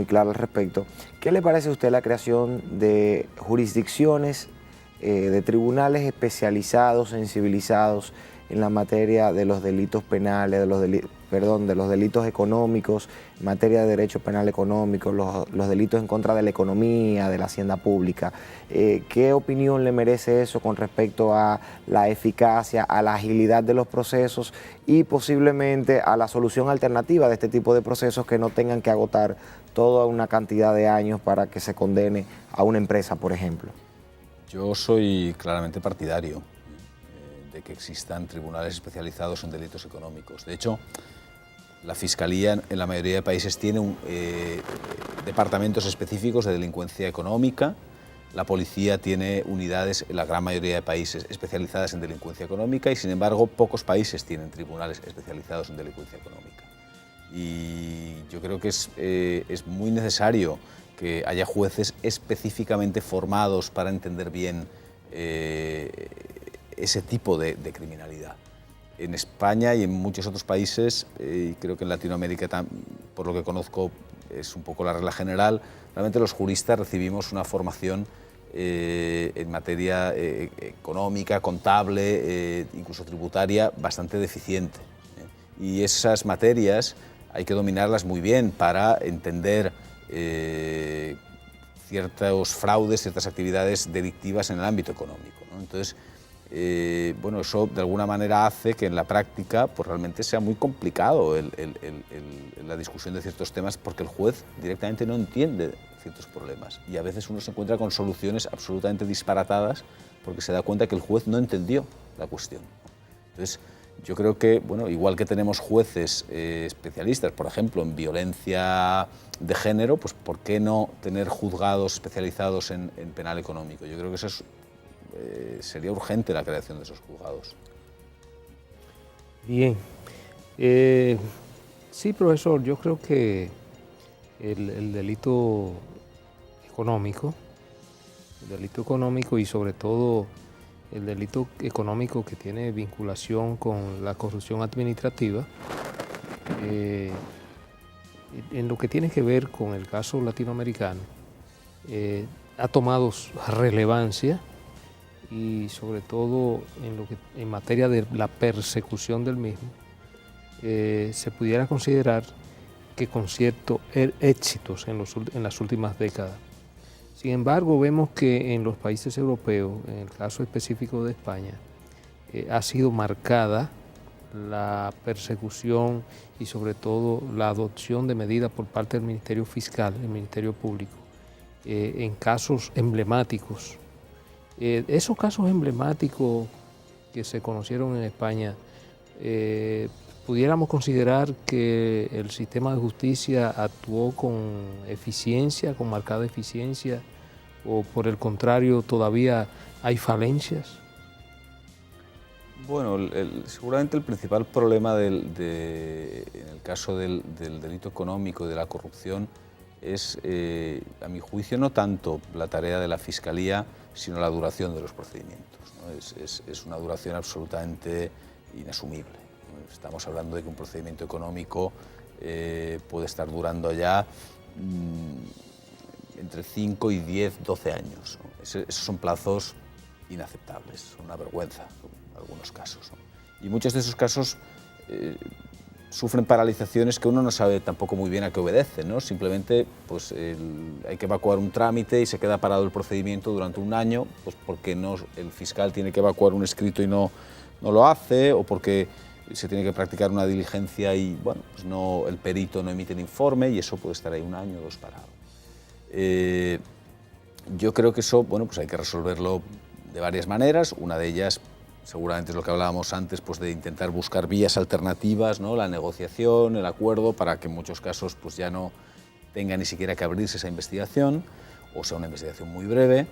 clara al respecto. ¿Qué le parece a usted la creación de jurisdicciones, de tribunales especializados, sensibilizados en la materia de los delitos penales, de los delitos económicos, en materia de derecho penal económico, los delitos en contra de la economía, de la hacienda pública? ¿Qué opinión le merece eso con respecto a la eficacia, a la agilidad de los procesos y posiblemente a la solución alternativa de este tipo de procesos que no tengan que agotar toda una cantidad de años para que se condene a una empresa, por ejemplo? Yo soy claramente partidario de que existan tribunales especializados en delitos económicos. De hecho, la Fiscalía en la mayoría de países tiene departamentos específicos de delincuencia económica. La policía tiene unidades, en la gran mayoría de países, especializadas en delincuencia económica, y sin embargo pocos países tienen tribunales especializados en delincuencia económica. Y yo creo que es muy necesario que haya jueces específicamente formados para entender bien ese tipo de criminalidad. En España y en muchos otros países, y creo que en Latinoamérica, por lo que conozco, es un poco la regla general, realmente los juristas recibimos una formación en materia económica, contable, incluso tributaria, bastante deficiente. Y esas materias hay que dominarlas muy bien para entender ciertos fraudes, ciertas actividades delictivas en el ámbito económico, ¿no? Entonces, bueno, eso de alguna manera hace que en la práctica pues realmente sea muy complicado la discusión de ciertos temas, porque el juez directamente no entiende ciertos problemas y a veces uno se encuentra con soluciones absolutamente disparatadas porque se da cuenta que el juez no entendió la cuestión. Entonces, yo creo que, bueno, igual que tenemos jueces especialistas, por ejemplo, en violencia de género, pues ¿por qué no tener juzgados especializados en penal económico? Yo creo que eso sería urgente, la creación de esos juzgados. Bien. Sí, profesor, yo creo que el delito económico y sobre todo el delito económico que tiene vinculación con la corrupción administrativa, en lo que tiene que ver con el caso latinoamericano, ha tomado relevancia y sobre todo en materia de la persecución del mismo, se pudiera considerar que con ciertos éxitos en las últimas décadas. Sin embargo, vemos que en los países europeos, en el caso específico de España, ha sido marcada la persecución y sobre todo la adopción de medidas por parte del Ministerio Fiscal, el Ministerio Público, en casos emblemáticos. Esos casos emblemáticos que se conocieron en España, pudiéramos considerar que el sistema de justicia actuó con eficiencia, con marcada eficiencia, o por el contrario todavía hay falencias. Bueno, seguramente el principal problema en el caso del delito económico y de la corrupción es, a mi juicio, no tanto la tarea de la Fiscalía, sino la duración de los procedimientos, ¿no? Es una duración absolutamente inasumible. Estamos hablando de que un procedimiento económico puede estar durando ya entre 5 y 10, 12 años, ¿no? Esos son plazos inaceptables, son una vergüenza en algunos casos, ¿no? Y muchos de esos casos sufren paralizaciones que uno no sabe tampoco muy bien a qué obedecen, ¿no? Simplemente pues, hay que evacuar un trámite y se queda parado el procedimiento durante un año, pues porque el fiscal tiene que evacuar un escrito y no lo hace, o porque se tiene que practicar una diligencia y bueno, pues el perito no emite el informe y eso puede estar ahí un año o dos parado. Yo creo que eso, bueno, pues hay que resolverlo de varias maneras. Una de ellas seguramente es lo que hablábamos antes, pues de intentar buscar vías alternativas, ¿no? La negociación, el acuerdo, para que en muchos casos pues ya no tenga ni siquiera que abrirse esa investigación o sea una investigación muy breve.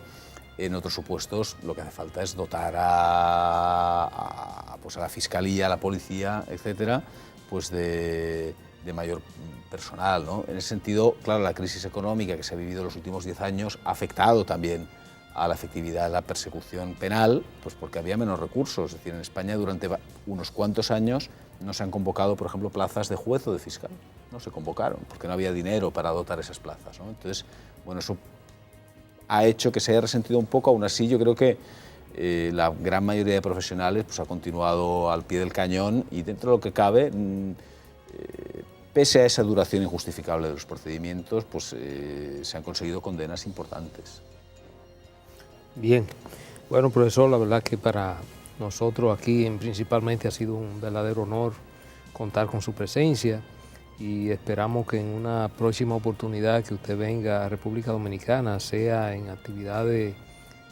En otros supuestos lo que hace falta es dotar pues a la Fiscalía, a la Policía, etcétera, pues de mayor personal, ¿no? En ese sentido, claro, la crisis económica que se ha vivido en los últimos 10 años ha afectado también a la efectividad de la persecución penal, pues porque había menos recursos. Es decir, en España durante unos cuantos años no se han convocado, por ejemplo, plazas de juez o de fiscal. No se convocaron porque no había dinero para dotar esas plazas, ¿no? Entonces, bueno, eso ha hecho que se haya resentido un poco. Aún así, yo creo que la gran mayoría de profesionales pues, ha continuado al pie del cañón y dentro de lo que cabe, pese a esa duración injustificable de los procedimientos, pues se han conseguido condenas importantes. Bien, bueno, profesor, la verdad que para nosotros aquí principalmente ha sido un verdadero honor contar con su presencia y esperamos que en una próxima oportunidad que usted venga a República Dominicana, sea en actividades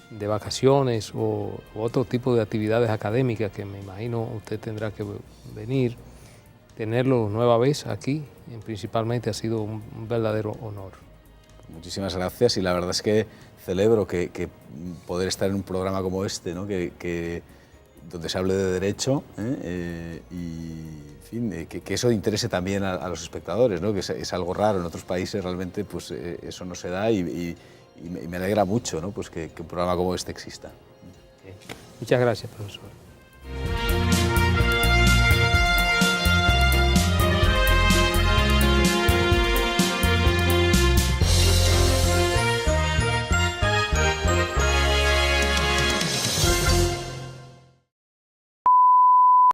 de vacaciones o otro tipo de actividades académicas que me imagino usted tendrá que venir, tenerlo nueva vez aquí, principalmente ha sido un verdadero honor. Muchísimas gracias y la verdad es que celebro que poder estar en un programa como este, ¿no? Donde se hable de derecho y en fin, que eso interese también a los espectadores, ¿no? Que es algo raro en otros países, realmente pues, eso no se da y me alegra mucho, ¿no? Pues que un programa como este exista. Bien. Muchas gracias, profesor.